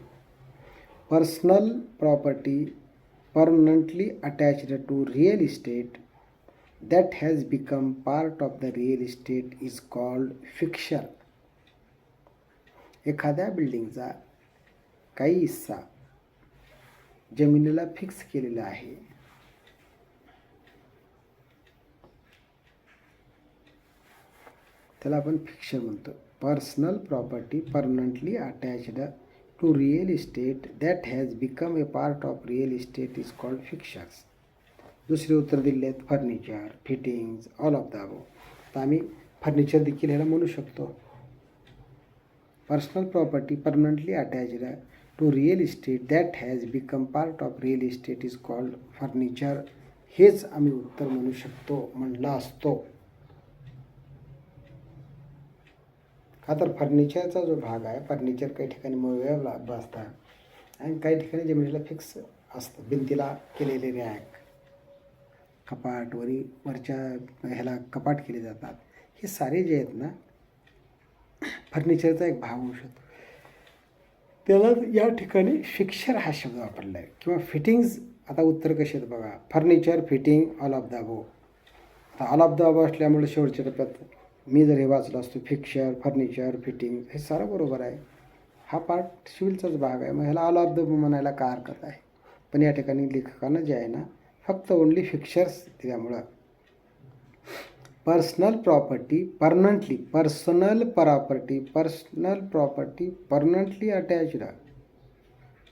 Personal property permanently attached to real estate that has become part of the real estate is called fixture. एखाद्या बिल्डिंगचा काही हिस्सा जमिनीला fix केलेला आहे, त्याला आपण fixture म्हणतो. Personal property permanently attached to real estate that has become a part of real estate is called fixtures. दुसरे उत्तर दिले आहेत furniture, fittings, all of the above. तर आम्ही फर्निचर देखील ह्याला म्हणू शकतो. Personal property permanently attached to real estate that has become part of real estate is called furniture. हेच आम्ही उत्तर म्हणू शकतो, म्हणला असतो. का तर फर्निचरचा जो भाग आहे, फर्निचर काही ठिकाणी मूव्हेबल असतात आणि काही ठिकाणी जमिनीला फिक्स असतं. भिंतीला केलेले रॅक, कपाट, वरच्या ह्याला कपाट केले जातात. हे सारे जे आहेत ना फर्निचरचा एक भाग होऊ शकतो. त्याला या ठिकाणी फिक्चर हा शब्द वापरला आहे. किंवा फिटिंग्स. आता उत्तर कसे आहेत बघा, furniture, fitting, all of the above. आता ऑल ऑफ द अबोव असल्यामुळे शेवटच्या टप्प्यात मी जर हे वाचलं असतो फिक्चर, फर्निचर, फिटिंग, हे सारं बरोबर आहे. हा पार्ट सिव्हिलचाच भाग आहे, मग ह्याला ऑल ऑफ द म्हणायला काय हरकत आहे. पण या ठिकाणी लेखकानं जे आहे ना फक्त ओनली फिक्चर्स दिल्यामुळं personal property permanently attached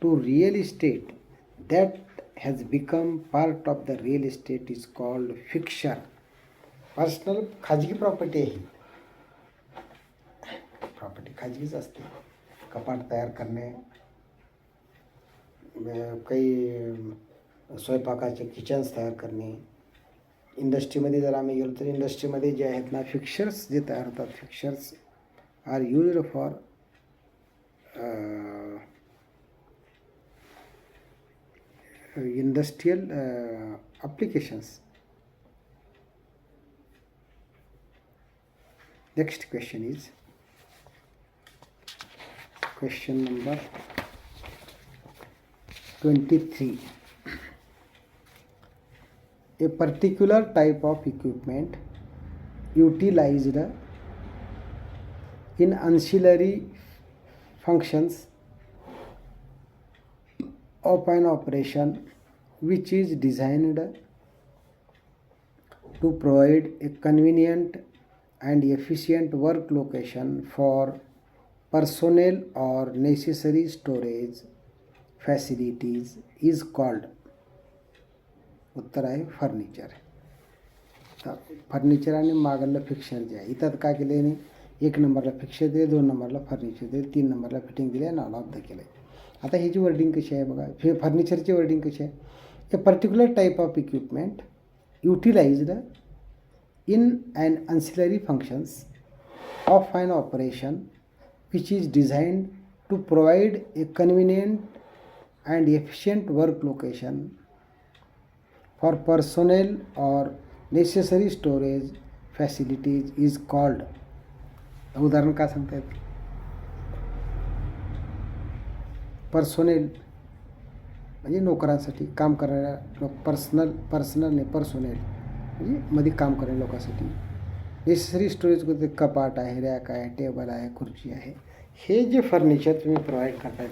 to real estate that has become part of the real estate is called fixture. Personal खाजगी प्रॉपर्टी आहे. प्रॉपर्टी खाजगीच असते. कपाट तयार करणे, काही स्वयंपाकाचे किचन्स तयार करणे. इंडस्ट्रीमध्ये जर आम्ही गेलो तर इंडस्ट्रीमध्ये जे आहेत ना फिक्चर्स जे तयार होतात, fixtures are used for industrial applications. Next question is question number 23. A particular type of equipment utilized in ancillary functions of an operation which is designed to provide a convenient and efficient work location for personnel or necessary storage facilities is called. उत्तर आहे furniture. Furniture आणि मागलं fixture जे आहे इथं काय केलं आहे, 1 नंबरला फिक्चर दिले, 2 नंबरला फर्निचर दिले, 3 नंबरला फिटिंग दिले आणि ऑल ऑफ द केलं. आता ह्याची वर्डिंग कशी आहे बघा, फर्निचरची वर्डिंग कशी आहे. A particular type of equipment utilised in and ancillary functions of an operation which is designed to provide a convenient and efficient work location for personnel or necessary storage facilities is called. उदाहरण काय सांगता येतं? Personnel म्हणजे नोकरांसाठी, काम करणाऱ्या personal म्हणजे मध्ये काम करणाऱ्या लोकांसाठी. नेसेसरी स्टोरेज कपाट आहे, रॅक आहे, टेबल आहे, खुर्ची आहे. हे जे फर्निचर तुम्ही प्रोव्हाइड करताय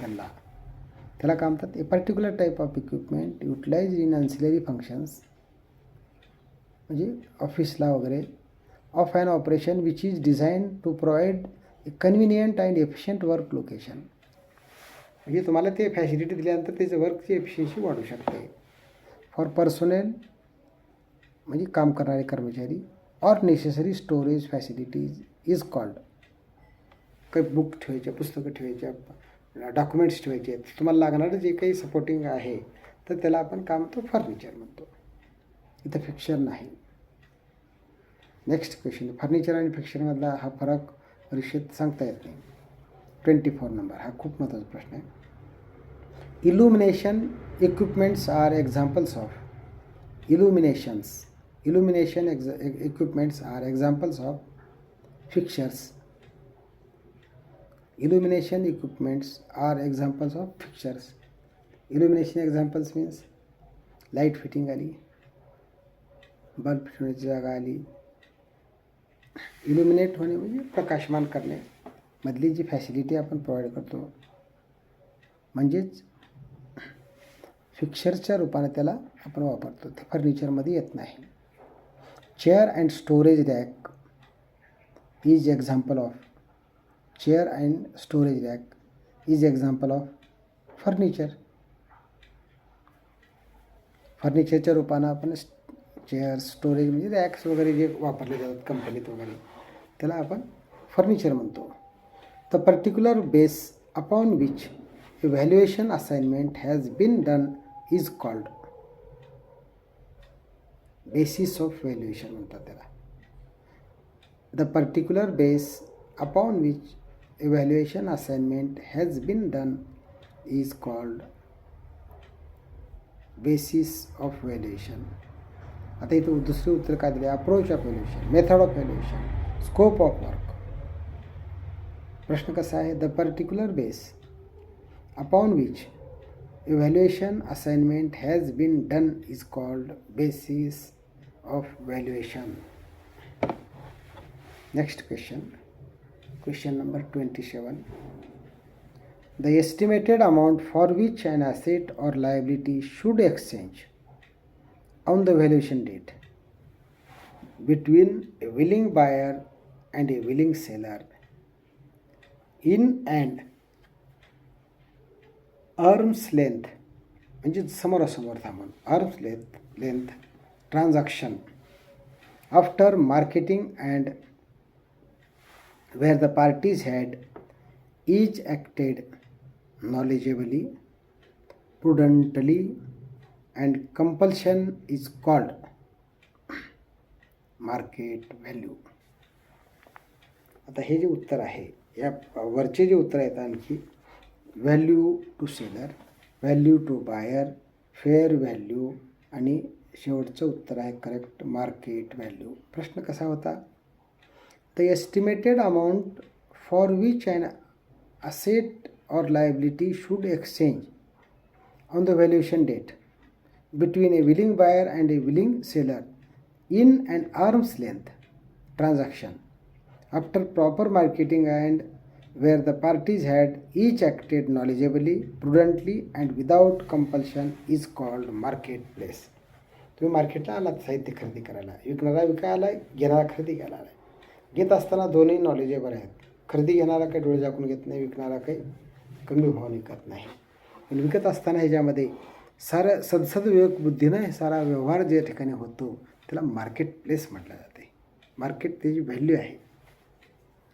त्याला काय म्हणतात? A particular type of equipment utilise in ancillary functions, म्हणजे ऑफिसला वगैरे, of an operation which is design to provide a convenient and efficient work location. म्हणजे तुम्हाला ते फॅसिलिटी दिल्यानंतर त्याचं वर्कची एफिशियन्सी वाढू शकते. फॉर पर्सोनेल म्हणजे काम करणारे कर्मचारी, or necessary storage facilities is called. काही बुक ठेवायच्या, पुस्तकं ठेवायच्या, डॉक्युमेंट्स ठेवायचे आहेत, तुम्हाला लागणारं जे काही सपोर्टिंग आहे तर त्याला आपण काय म्हणतो? फर्निचर म्हणतो. इथं फिक्चर नाही. Next question. फर्निचर आणि फिक्चरमधला हा फरक परीक्षेत सांगता येत नाही. 24 नंबर हा खूप महत्त्वाचा प्रश्न आहे. Illumination equipments are examples of. Illumination equipments are examples of fixtures. Illumination equipments are examples of fixtures. Illumination examples means light fitting आली, बल्ब ठेवण्याची जागा आली. इल्युमिनेट होणे म्हणजे प्रकाशमान करणे मधली जी फॅसिलिटी आपण प्रोव्हाइड करतो, म्हणजेच फिक्चरच्या रूपाने त्याला आपण वापरतो. ते फर्निचरमध्ये येत नाही. Chair and storage rack is example of. Chair and storage rack is example of furniture. फर्निचरच्या रूपानं आपण चेअर, स्टोरेज म्हणजे रॅक्स वगैरे जे वापरले जातात कंपनीत वगैरे, त्याला आपण फर्निचर म्हणतो. The particular base upon which evaluation assignment has been done is called. Basis of valuation म्हणतात त्याला. The particular base upon which evaluation assignment has been done is called basis of valuation. आता इथं दुसरे उत्तर काय दिले? Approach of valuation, method of valuation, scope of work. प्रश्न कसा आहे? The particular base upon which evaluation assignment has been done is called basis of valuation. Next question. Question number 27. The estimated amount for which an asset or liability should exchange on the valuation date between a willing buyer and a willing seller in an arm's length, म्हणजे समोरासमोर थांबून, arm's length transaction after marketing and where the parties had each acted knowledgeably, prudently and compulsion is called market value. आता हे जे उत्तर आहे, या वरचे जे उत्तर आहेत आणखी, value to seller, value to buyer, fair value आणि शेवटचं उत्तर आहे करेक्ट, मार्केट व्हॅल्यू. प्रश्न कसा होता? The estimated amount for which an asset or liability should exchange on the valuation date between a willing buyer and a willing seller in an arm's length transaction after proper marketing and where the parties had each acted knowledgeably, prudently and without compulsion is called marketplace. तुम्ही मार्केटला आलात साहित्य खरेदी करायला, विकणारा विकायला, घेणारा खरेदी घ्यायला आलाय. घेत असताना दोन्ही नॉलेजेबल आहेत. खरेदी घेणारा काही डोळे झाकून घेत नाही, विकणारा काही कमी भावाने करत नाही. पण विकत असताना ह्याच्यामध्ये सारं सदविवेक बुद्धीनं हे सारा व्यवहार जे ठिकाणी होतो त्याला मार्केट प्लेस म्हटलं जाते. मार्केट त्याची व्हॅल्यू आहे.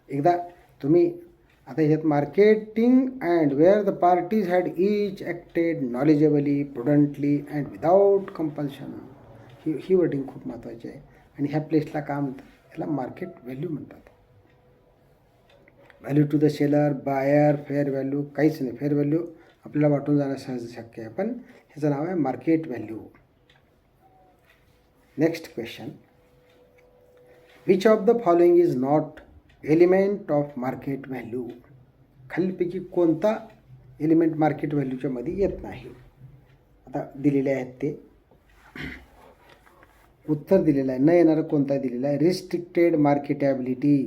एकदा तुम्ही आता ह्याच्यात marketing and where the parties had each acted knowledgeably, prudently and without compulsion, ही वर्डिंग खूप महत्त्वाची आहे. आणि ह्या प्लेसला काय म्हणतात? याला मार्केट व्हॅल्यू म्हणतात. Value to the seller, buyer, fair value काहीच नाही. फेअर व्हॅल्यू आपल्याला वाटून जाणं सहज शक्य आहे, पण ह्याचं नाव आहे market value. Next question, which of the following is not element of market value? खालीलपैकी कोणता एलिमेंट मार्केट व्हॅल्यूच्या मध्ये येत नाही? आता दिलेले आहेत ते उत्तर दिलेलं आहे, न येणारं कोणता दिलेला आहे? रिस्ट्रिक्टेड मार्केटॅबिलिटी.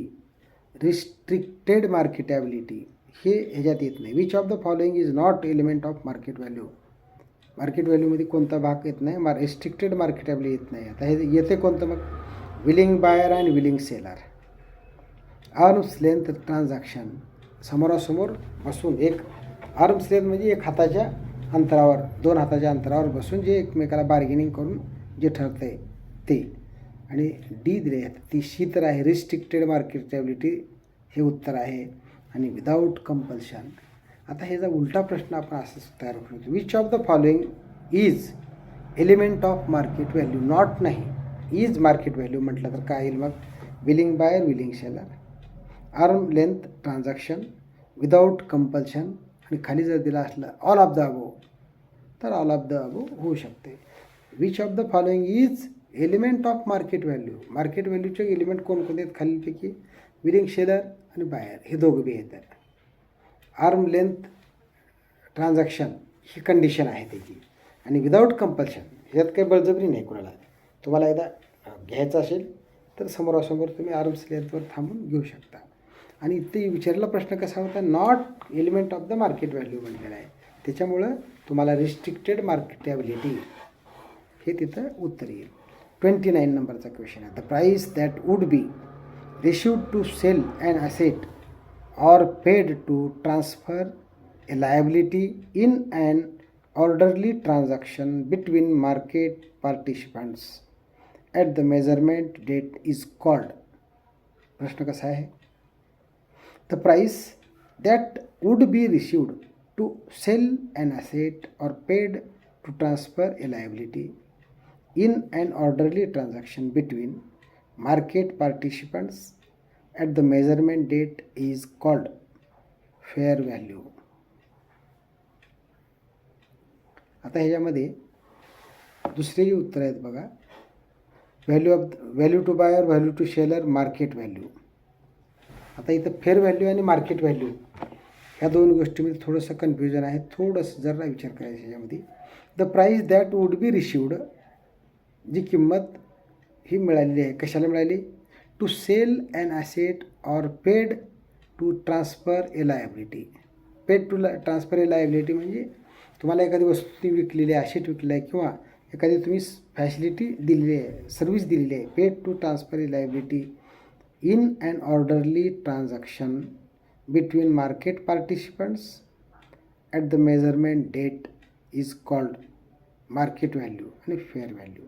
रिस्ट्रिक्टेड मार्केटॅबिलिटी हे ह्याच्यात येत नाही. Which of the following is not element of market value? Market व्हॅल्यूमध्ये कोणता भाग येत नाही? रिस्ट्रिक्टेड मार्केटॅबिलिटी येत नाही. आता हे येते कोणतं मग? Willing buyer and willing seller. Arms length transaction, समोरासमोर बसून, एक आर्म्स लेंथ म्हणजे एक हाताच्या अंतरावर, दोन हाताच्या अंतरावर बसून जे एकमेकाला बार्गेनिंग करून जे ठरतंय ते. आणि डी दिले आहेत, ती शी तर आहे रिस्ट्रिक्टेड मार्केटॅबिलिटी, हे उत्तर आहे. आणि विदाऊट कंपल्शन. आता ह्याचा उलटा प्रश्न आपण असंच तयार करू शकतो, which of the following is element of market value? Not नाही, इज मार्केट व्हॅल्यू म्हटलं तर काय येईल मग? Willing buyer, willing seller, arm length transaction, without compulsion. आणि खाली जर दिला असलं ऑल ऑफ द अबो, तर ऑल ऑफ द अबो होऊ शकते. Which of the following is element of market value? Market व्हॅल्यूचे एलिमेंट कोणकोणते आहेत खालीलपैकी? विलिंग सेलर आणि बायर हे दोघं बी येतात. आर्म लेंथ ट्रान्झॅक्शन ही कंडिशन आहे त्याची. आणि विदाऊट कंपल्शन, ह्यात काही बळजबरी नाही कोणाला. तुम्हाला एकदा घ्यायचं असेल तर समोरासमोर तुम्ही आर्म्स लेंथवर थांबून घेऊ शकता. आणि इथे विचारलेला प्रश्न कसा होता? Not element of the market value म्हणलेला आहे. त्याच्यामुळं तुम्हाला रिस्ट्रिक्टेड मार्केटॅबिलिटी हे तिथं उत्तर येईल. 29 नंबरचा क्वेश्चन आहे, the price that would be received to sell an asset or paid to transfer a liability in an orderly transaction between market participants at the measurement date is called. प्रश्न कसा आहे? The price that would be received to sell an asset or paid to transfer a liability in an orderly transaction between market participants at the measurement date is called fair value. आता ह्याच्यामध्ये दुसरे जे उत्तर आहेत बघा, value to buyer, value to seller, market value. आता इथं fair value आणि मार्केट व्हॅल्यू ह्या दोन गोष्टीमध्ये थोडंसं कन्फ्युजन आहे. थोडंसं जरा विचार करायचा ह्याच्यामध्ये. The price that would be received, जी किंमत ही मिळालेली आहे, कशाला मिळाली? To sell an asset or paid to transfer a liability. Paid to transfer a liability म्हणजे तुम्हाला एखादी वस्तू विकलेली आहे, ॲसेट विकलेलं आहे, किंवा एखादी तुम्ही फॅसिलिटी दिलेली आहे, सर्व्हिस दिलेली आहे. Paid to transfer a liability in an orderly transaction between market participants at the measurement date is called market value आणि फेअर व्हॅल्यू.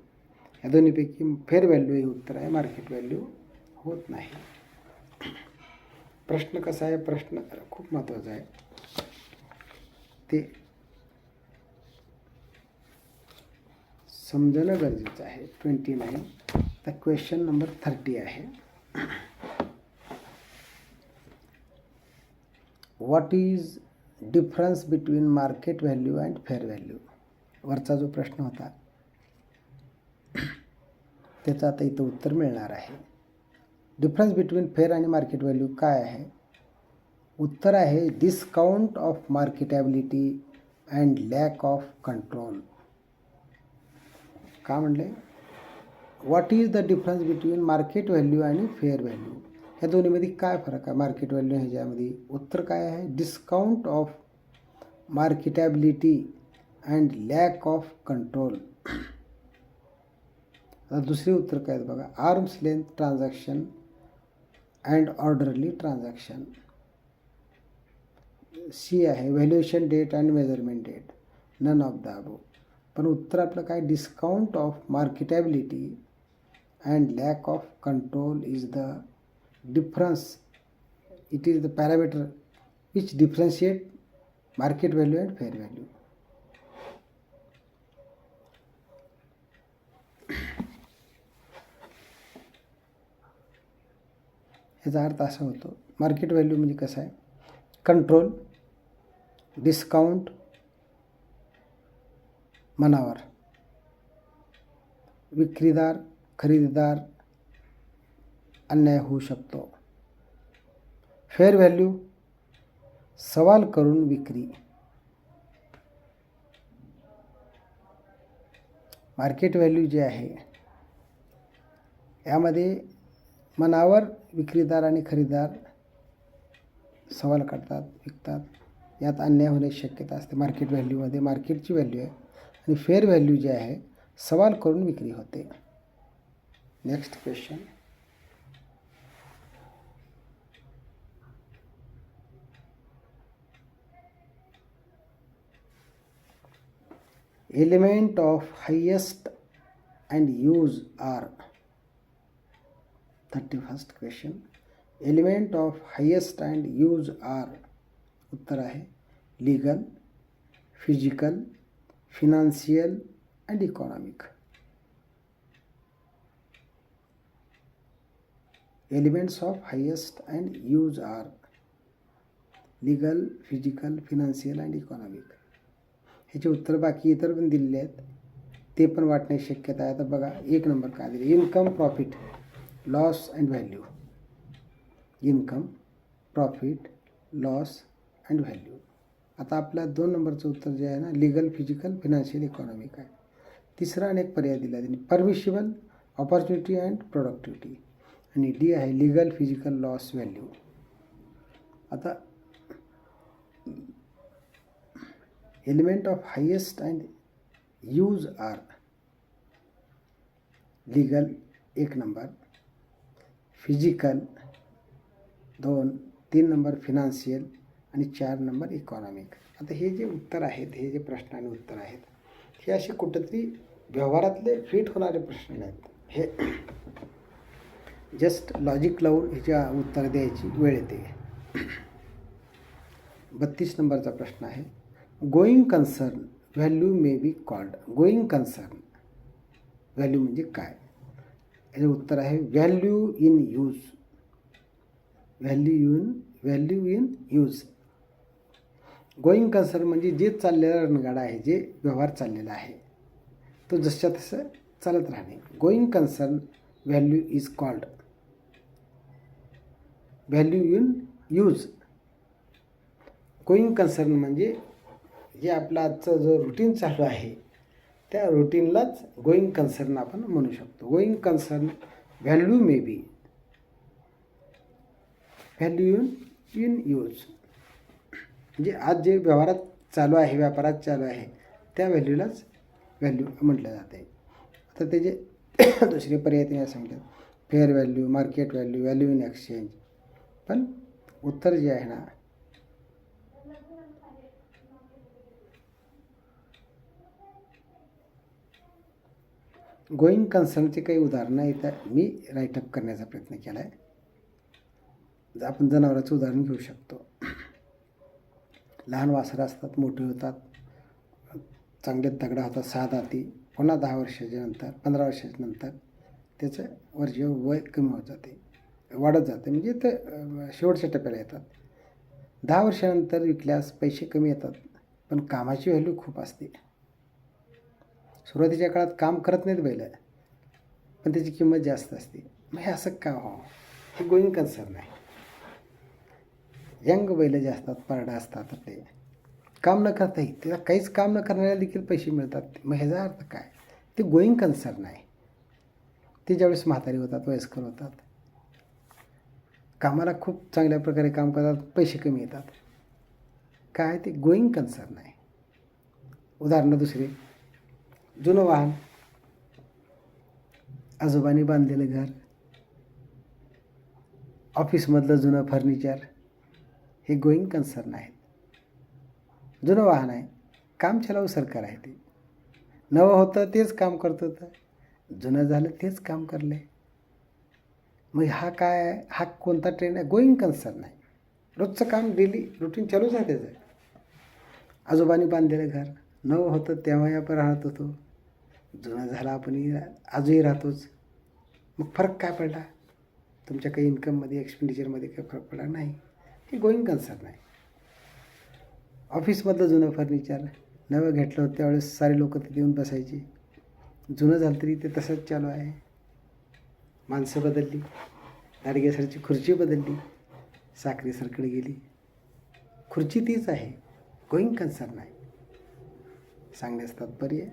या दोन्हीपैकी फेअर व्हॅल्यू हे उत्तर आहे, मार्केट व्हॅल्यू होत नाही. प्रश्न कसा आहे? प्रश्न खूप महत्त्वाचा आहे, ते समजणं गरजेचं आहे. 29 तर क्वेश्चन नंबर 30 आहे, what is difference between market value and fair value? वरचा जो प्रश्न होता त्याचं आता इथं उत्तर मिळणार आहे. डिफरन्स बिटवीन फेअर आणि मार्केट व्हॅल्यू काय आहे? उत्तर आहे discount of marketability and lack of control. का म्हणले? What is the difference between market value आणि फेअर व्हॅल्यू? ह्या दोन्हीमध्ये काय फरक आहे? मार्केट व्हॅल्यू ह्याच्यामध्ये उत्तर काय आहे? Discount of marketability and lack of control. आता दुसरे उत्तर काय आहेत बघा, arm's length transaction and orderly transaction. C आहे valuation date and measurement date, none of the above. पण उत्तर आपलं काय? Discount of marketability and lack of control is the difference. It is the parameter which differentiate market value and fair value. याचा अर्थ असा होतो, market value म्हणजे कसं आहे? कंट्रोल, डिस्काउंट मनावर, विक्रीदार खरेदीदार अन्याय होऊ शकतो. फेअर व्हॅल्यू सवाल करून विक्री. मार्केट व्हॅल्यू जे आहे यामध्ये मनावर विक्रीदार आणि खरेदीदार सवाल करतात, विकतात. यात अन्याय होण्याची शक्यता असते. मार्केट व्हॅल्यूमध्ये मार्केटची व्हॅल्यू आहे आणि फेअर व्हॅल्यू जे आहे सवाल करून विक्री होते. Next question. Element of highest and use are. 31st question. Element of highest and use are. उत्तर आहे legal, physical, financial and economic. Elements of highest and use are legal, physical, financial and economic. ह्याचे उत्तर बाकी इतर पण दिलेले आहेत, ते पण वाटण्याची शक्यता आहे. आता बघा 1 नंबर काय दिले. Income, profit, loss and value. Income, profit, loss and value. आता आपल्या 2 नंबरचं उत्तर जे आहे ना लीगल, फिजिकल, फिनान्शियल, इकॉनॉमिक आहे. तिसरा अनेक पर्याय दिला त्यांनी. Permissible, opportunity and productivity. आणि डी आहे लीगल, फिजिकल, लॉस, व्हॅल्यू. आता element of highest and use are. Legal 1 number, physical 2, 3 number financial आणि 4 नंबर इकॉनॉमिक. आता हे जे उत्तर आहेत, हे जे प्रश्न आणि उत्तर आहेत, हे असे कुठंतरी व्यवहारातले फिट होणारे प्रश्न नाहीत. हे जस्ट लॉजिक लावून ह्याच्या उत्तर द्यायची वेळ येते. 32 नंबरचा प्रश्न आहे. Going concern value may be called. Going concern value म्हणजे काय? याचे उत्तर आहे value in use. Value in use. Going concern म्हणजे जे चाललेला रणगाडा आहे, जे व्यवहार चाललेला आहे, तो जसच्या तसं चालत राहणे. Going concern value is called value in use. Going concern म्हणजे जे आपलं आजचं जो रुटीन चालू आहे त्या रुटीनलाच गोईंग कन्सर्न आपण म्हणू शकतो. Going concern value may B value in use. म्हणजे आज जे व्यवहारात चालू आहे, व्यापारात चालू आहे, त्या व्हॅल्यूलाच व्हॅल्यू म्हटलं जाते. आता त्याचे दुसरे पर्याय तिने सांगितले. Fair value, market value, value in exchange. पण उत्तर जे आहे ना गोईंग कन्सर्नचे काही उदाहरणं इथं मी राईटअप करण्याचा प्रयत्न केला आहे. आपण जनावरांचं उदाहरण घेऊ शकतो. लहान वासरं असतात, मोठे होतात, चांगले तगडा होतात, 6 दाती. पुन्हा 10 वर्षाच्या नंतर, 15 वर्षाच्या नंतर त्याचं वय कमी होत जाते, वाढत जाते. म्हणजे ते शेवटच्या टप्प्याला येतात. 10 वर्षानंतर विकल्यास पैसे कमी येतात, पण कामाची व्हॅल्यू खूप असते. सुरुवातीच्या काळात काम करत नाहीत बैल, पण त्याची किंमत जास्त असते. मग हे असं का व्हावं? हे गोईंग कन्सर्न आहे. यंग बैल जे असतात, परडा असतात, आपले काम न करताही, त्याला काहीच काम न करण्याला देखील पैसे मिळतात. मग ह्याचा अर्थ काय? ते गोईंग कन्सर्न आहे. ते ज्यावेळेस म्हातारी होतात, वयस्कर होतात, कामाला खूप चांगल्या प्रकारे काम करतात, पैसे कमी येतात. काय? ते गोईंग कन्सर्न आहे. उदाहरणं दुसरे. जुनं वाहन, आजोबांनी बांधलेलं घर, ऑफिसमधलं जुनं फर्निचर, हे गोईंग कन्सर्न आहेत. जुनं वाहन आहे, काम चलाऊ सरकार आहे. ते नवं होतं तेच काम करत होतं, जुनं झालं तेच काम करलं आहे. मग हा काय आहे? हा कोणता ट्रेंड आहे? गोईंग कन्सर्न आहे. रोजचं काम, डेली रुटीन चालूच आहे त्याचं. आजोबांनी बांधलेलं घर, नवं होतं तेव्हाही आपण राहत होतो, जुनं झालं आपण आजही राहतोच. मग फरक काय पडला? तुमच्या काही इन्कममध्ये, एक्सपेंडिचरमध्ये काही फरक पडला नाही. हे गोईंग कन्सर्न आहे. ऑफिसमधलं जुनं फर्निचर नवं घेतलं होतं त्यावेळेस सारे लोक तिथे येऊन बसायचे, जुनं झालं तरी ते तसंच चालू आहे. माणसं बदलली, दाडगेसरची खुर्ची बदलली, साखरी सरकडे गेली, खुर्ची तीच आहे, गोईंग कन्सर्न आहे. सांगण्याचं तात्पर्य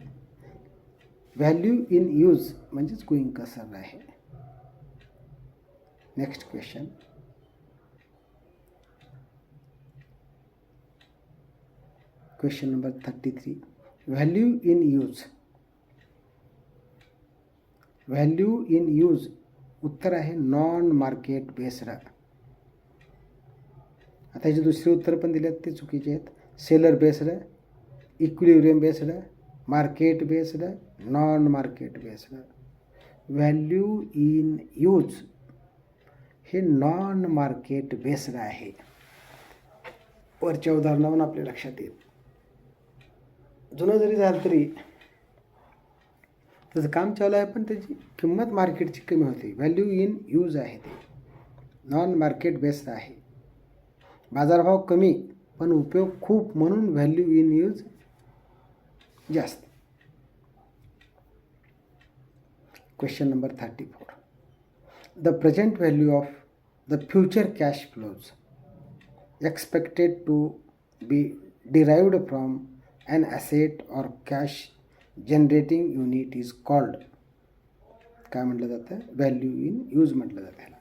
व्हॅल्यू इन यूज म्हणजेच गोईंग कन्सर्न आहे. Next question. Question number 33. Value in use. Value in use उत्तर आहे नॉन मार्केट बेस्ड. आता याचे दुसरे उत्तर पण दिले आहेत ते चुकीचे आहेत. Seller based, equilibrium based, market based, non market based. Value in use हे नॉन मार्केट बेस्ड आहे. वरच्या उदाहरणावरून आपल्या लक्षात येईल. जुनं जरी झालं तरी त्याचं काम चालू आहे, पण त्याची किंमत मार्केटची कमी होते. व्हॅल्यू इन यूज आहे, ते नॉन मार्केट बेस्ड आहे. बाजारभाव कमी पण उपयोग खूप, म्हणून व्हॅल्यू इन यूज जास्त. Question number 34. The present value of the future cash flows expected to be derived from an asset or cash generating unit is called. काय म्हटलं जातं? व्हॅल्यू इन यूज म्हटलं जातं ह्याला.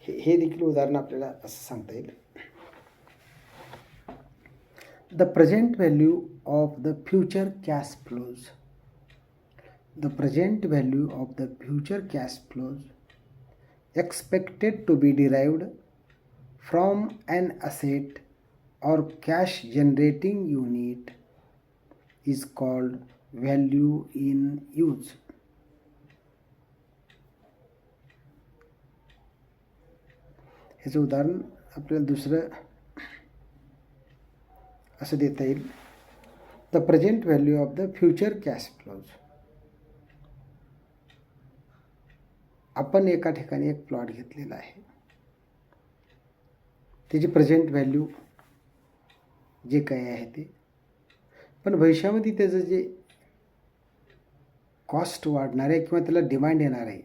हे देखील उदाहरण आपल्याला असं सांगता येईल. The present value of the future cash flows. The present value of the future cash flows expected to be derived from an asset or cash generating unit is called value in use. ह्याचं उदाहरण आपल्याला दुसरं असं देता येईल. The present value of the future cash flows. आपण एका ठिकाणी एक प्लॉट घेतलेला आहे, त्याची प्रेझेंट व्हॅल्यू जे काही आहे ते, पण भविष्यामध्ये त्याचं जे कॉस्ट वाढणार आहे किंवा त्याला डिमांड येणार आहे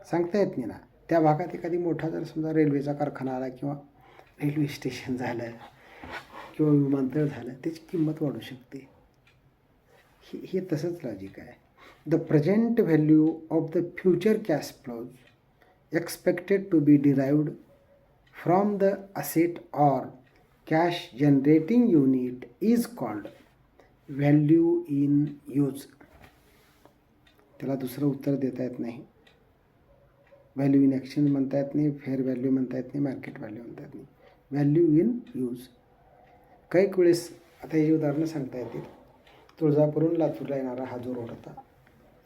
सांगता येत नाही ना. त्या भागात एखादी मोठा जर समजा रेल्वेचा कारखाना आला किंवा रेल्वे स्टेशन झालं किंवा विमानतळ झालं, त्याची किंमत वाढू शकते. हे तसंच लॉजिक आहे. The present value of the future cash flows expected to be derived from the asset or cash generating unit is called value in use. त्याला दुसरं उत्तर देता येत नाही. व्हॅल्यू इन ॲक्शन म्हणता येत नाही, फेअर व्हॅल्यू म्हणता येत नाही, मार्केट व्हॅल्यू म्हणता येत नाही. Value in use. काही वेळेस आता हे उदाहरणं सांगता येतील. तुळजापूरहून लातूरला येणारा हा जो रोड होता,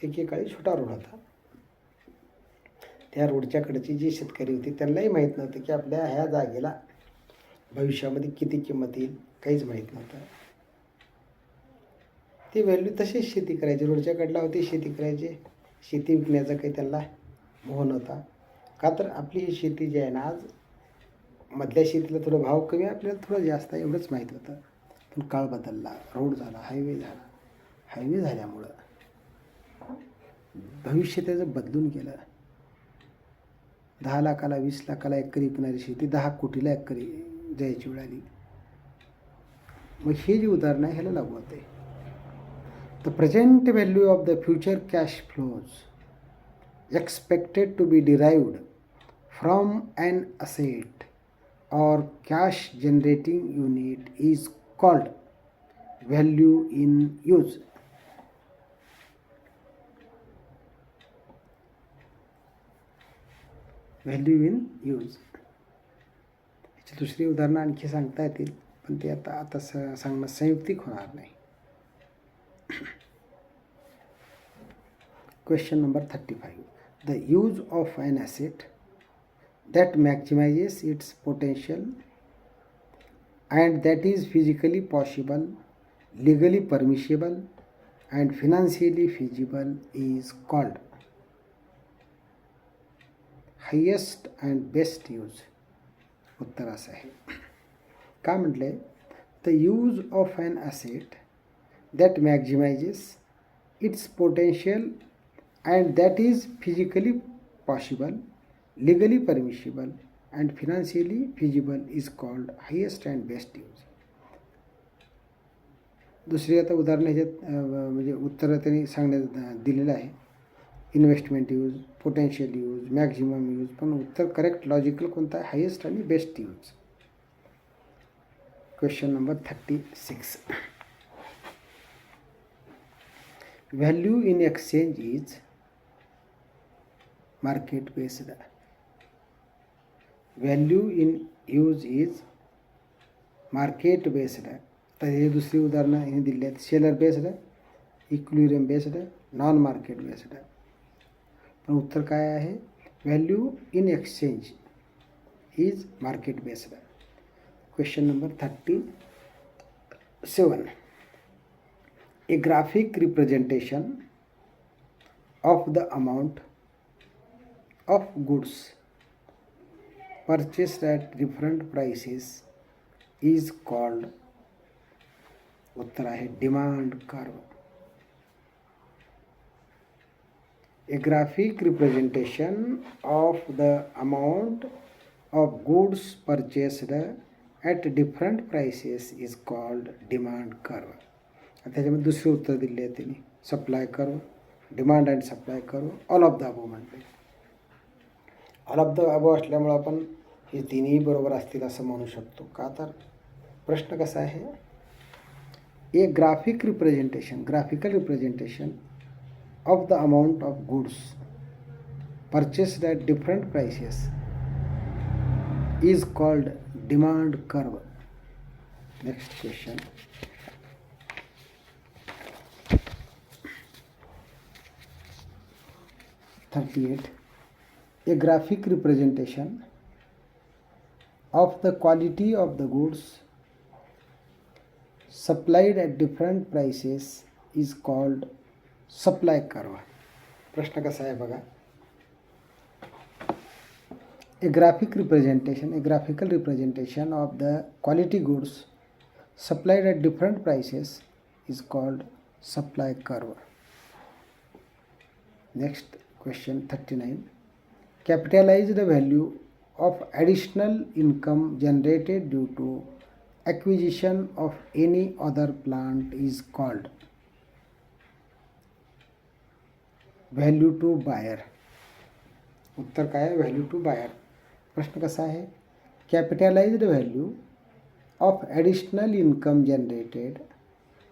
एकेकाळी छोटा रोड होता. त्या रोडच्या कडची जी शेतकरी होती त्यांनाही माहीत नव्हतं की आपल्या ह्या जागेला भविष्यामध्ये किती किंमत येईल, काहीच माहीत नव्हतं. ते व्हॅल्यू तसेच शेती करायची. रोडच्या कडला होती, शेती करायची. शेती विकण्याचा काही त्यांना मोह नव्हता. का तर आपली ही शेती जी आहे ना, आज मधल्या शेतीला थोडं भाव कमी, आपल्याला थोडं जास्त आहे एवढंच माहीत होतं. पण काळ बदलला, रोड झाला, हायवे झाला. हायवे झाल्यामुळं भविष्य त्याचं बदलून गेलं. 10 लाखाला 20 लाखाला एकरी विकणारी शेती 10 कोटीला एकरी जायची वेळ आली. मग हे जे उदाहरण आहे ह्याला लागू होते. The present value of the future cash flows expected to be derived from an asset or cash generating unit is called value in use. Value in use. याची दुसरी उदाहरणं आणखी सांगता येतील, पण ते आता सांगणं संयुक्तिक होणार नाही. Question number 35. The use of an asset that maximizes its potential and that is physically possible, legally permissible and financially feasible is called highest and best use. उत्तर असं आहे. काय म्हटलं आहे? The use of an asset that maximizes its potential and that is physically possible, legally permissible and financially feasible is called highest and best use. दुसरी आता उदाहरणं ह्याच्यात म्हणजे उत्तरं त्यांनी सांगण्यात दिलेलं आहे. Investment use, potential use, maximum use, पण उत्तर करेक्ट लॉजिकल कोणतं आहे? हायेस्ट आणि best use. Question number 36. Value in exchange is market based. Value in use is market based. तर हे दुसरी उदाहरणं हे दिली आहेत. Shelar based, equilibrium based, non market based. पण उत्तर काय आहे? Value in exchange is market based. Question number 37. A graphic representation of the amount of goods purchased at different prices is called. उत्तर आहे demand curve. A graphic representation of the amount of goods purchased at different prices is called demand curve. त्याच्यामध्ये दुसरे उत्तर दिले आहे त्यांनी. Supply curve, demand and supply curve, all of the above म्हटले. All of the अबो असल्यामुळं आपण हे तिन्ही बरोबर असतील असं म्हणू शकतो. का तर प्रश्न कसा आहे? ए graphic representation, graphical representation of the amount of goods purchased at different prices is called demand curve. Next question. 38. A graphic representation of the quality of the goods supplied at different prices is called supply curve. प्रश्न कसा आहे बघा. A graphical representation of the quality goods supplied at different prices is called supply curve. Next question 39. Capitalize the value of additional income generated due to acquisition of any other plant is called. Value to buyer. उत्तर काय आहे? Value to buyer. प्रश्न कसा आहे? कॅपिटलाइज्ड value of additional income generated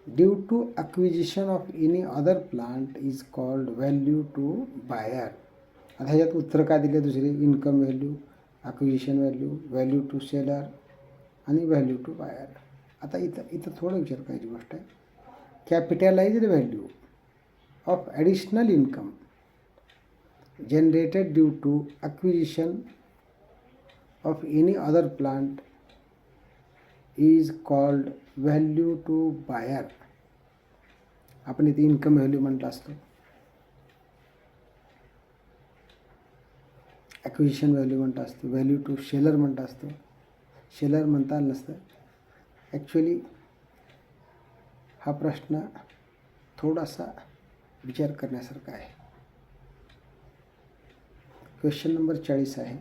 due to acquisition of any other plant is called value to buyer. आता ह्याच्यात उत्तर काय दिले? दुसरे income value, acquisition value, value to seller आणि व्हॅल्यू टू बायर. आता इथं थोडं विचार करायची गोष्ट आहे. कॅपिटलाइज्ड value of additional income generated due to acquisition of any other plant is called value to buyer. आपण इथे इन्कम व्हॅल्यू म्हटलं असतो, ॲक्विजिशन व्हॅल्यू म्हणत असतो, व्हॅल्यू टू सेलर म्हणत असतो. सेलर म्हणता आलं नसतं. ॲक्च्युली हा प्रश्न थोडासा विचार करण्यासारखा आहे. क्वेश्चन नंबर 40 आहे.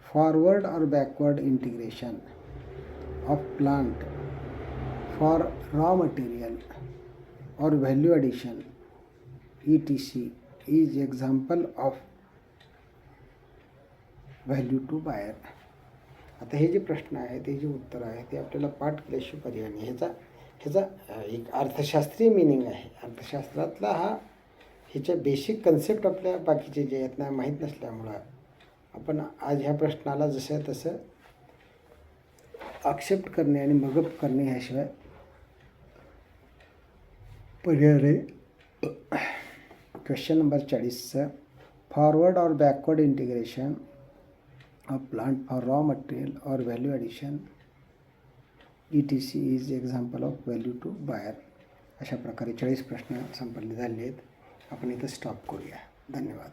फॉरवर्ड और backward integration of plant for raw material और value addition ETC is example of value to buyer. आता हे जे प्रश्न आहे, ते जे उत्तर आहे, ते आपल्याला पाठ केल्याशिवाय पर्याय नाही. ह्याचा एक अर्थशास्त्रीय मिनिंग आहे. अर्थशास्त्रातला ह्याच्या बेसिक कन्सेप्ट आपल्या बाकीचे जे आहेत ना माहीत नसल्यामुळं आपण आज ह्या प्रश्नाला जसं तसं ॲक्सेप्ट करणे आणि मगअप करणे ह्याशिवाय पर्याय नाही. Question number 40. फॉरवर्ड और backward integration of plant for raw material और value addition ETC is example of value to buyer. अशा प्रकारे 40 प्रश्न संपन्न झाले आहेत. आपण इथं स्टॉप करूया. धन्यवाद.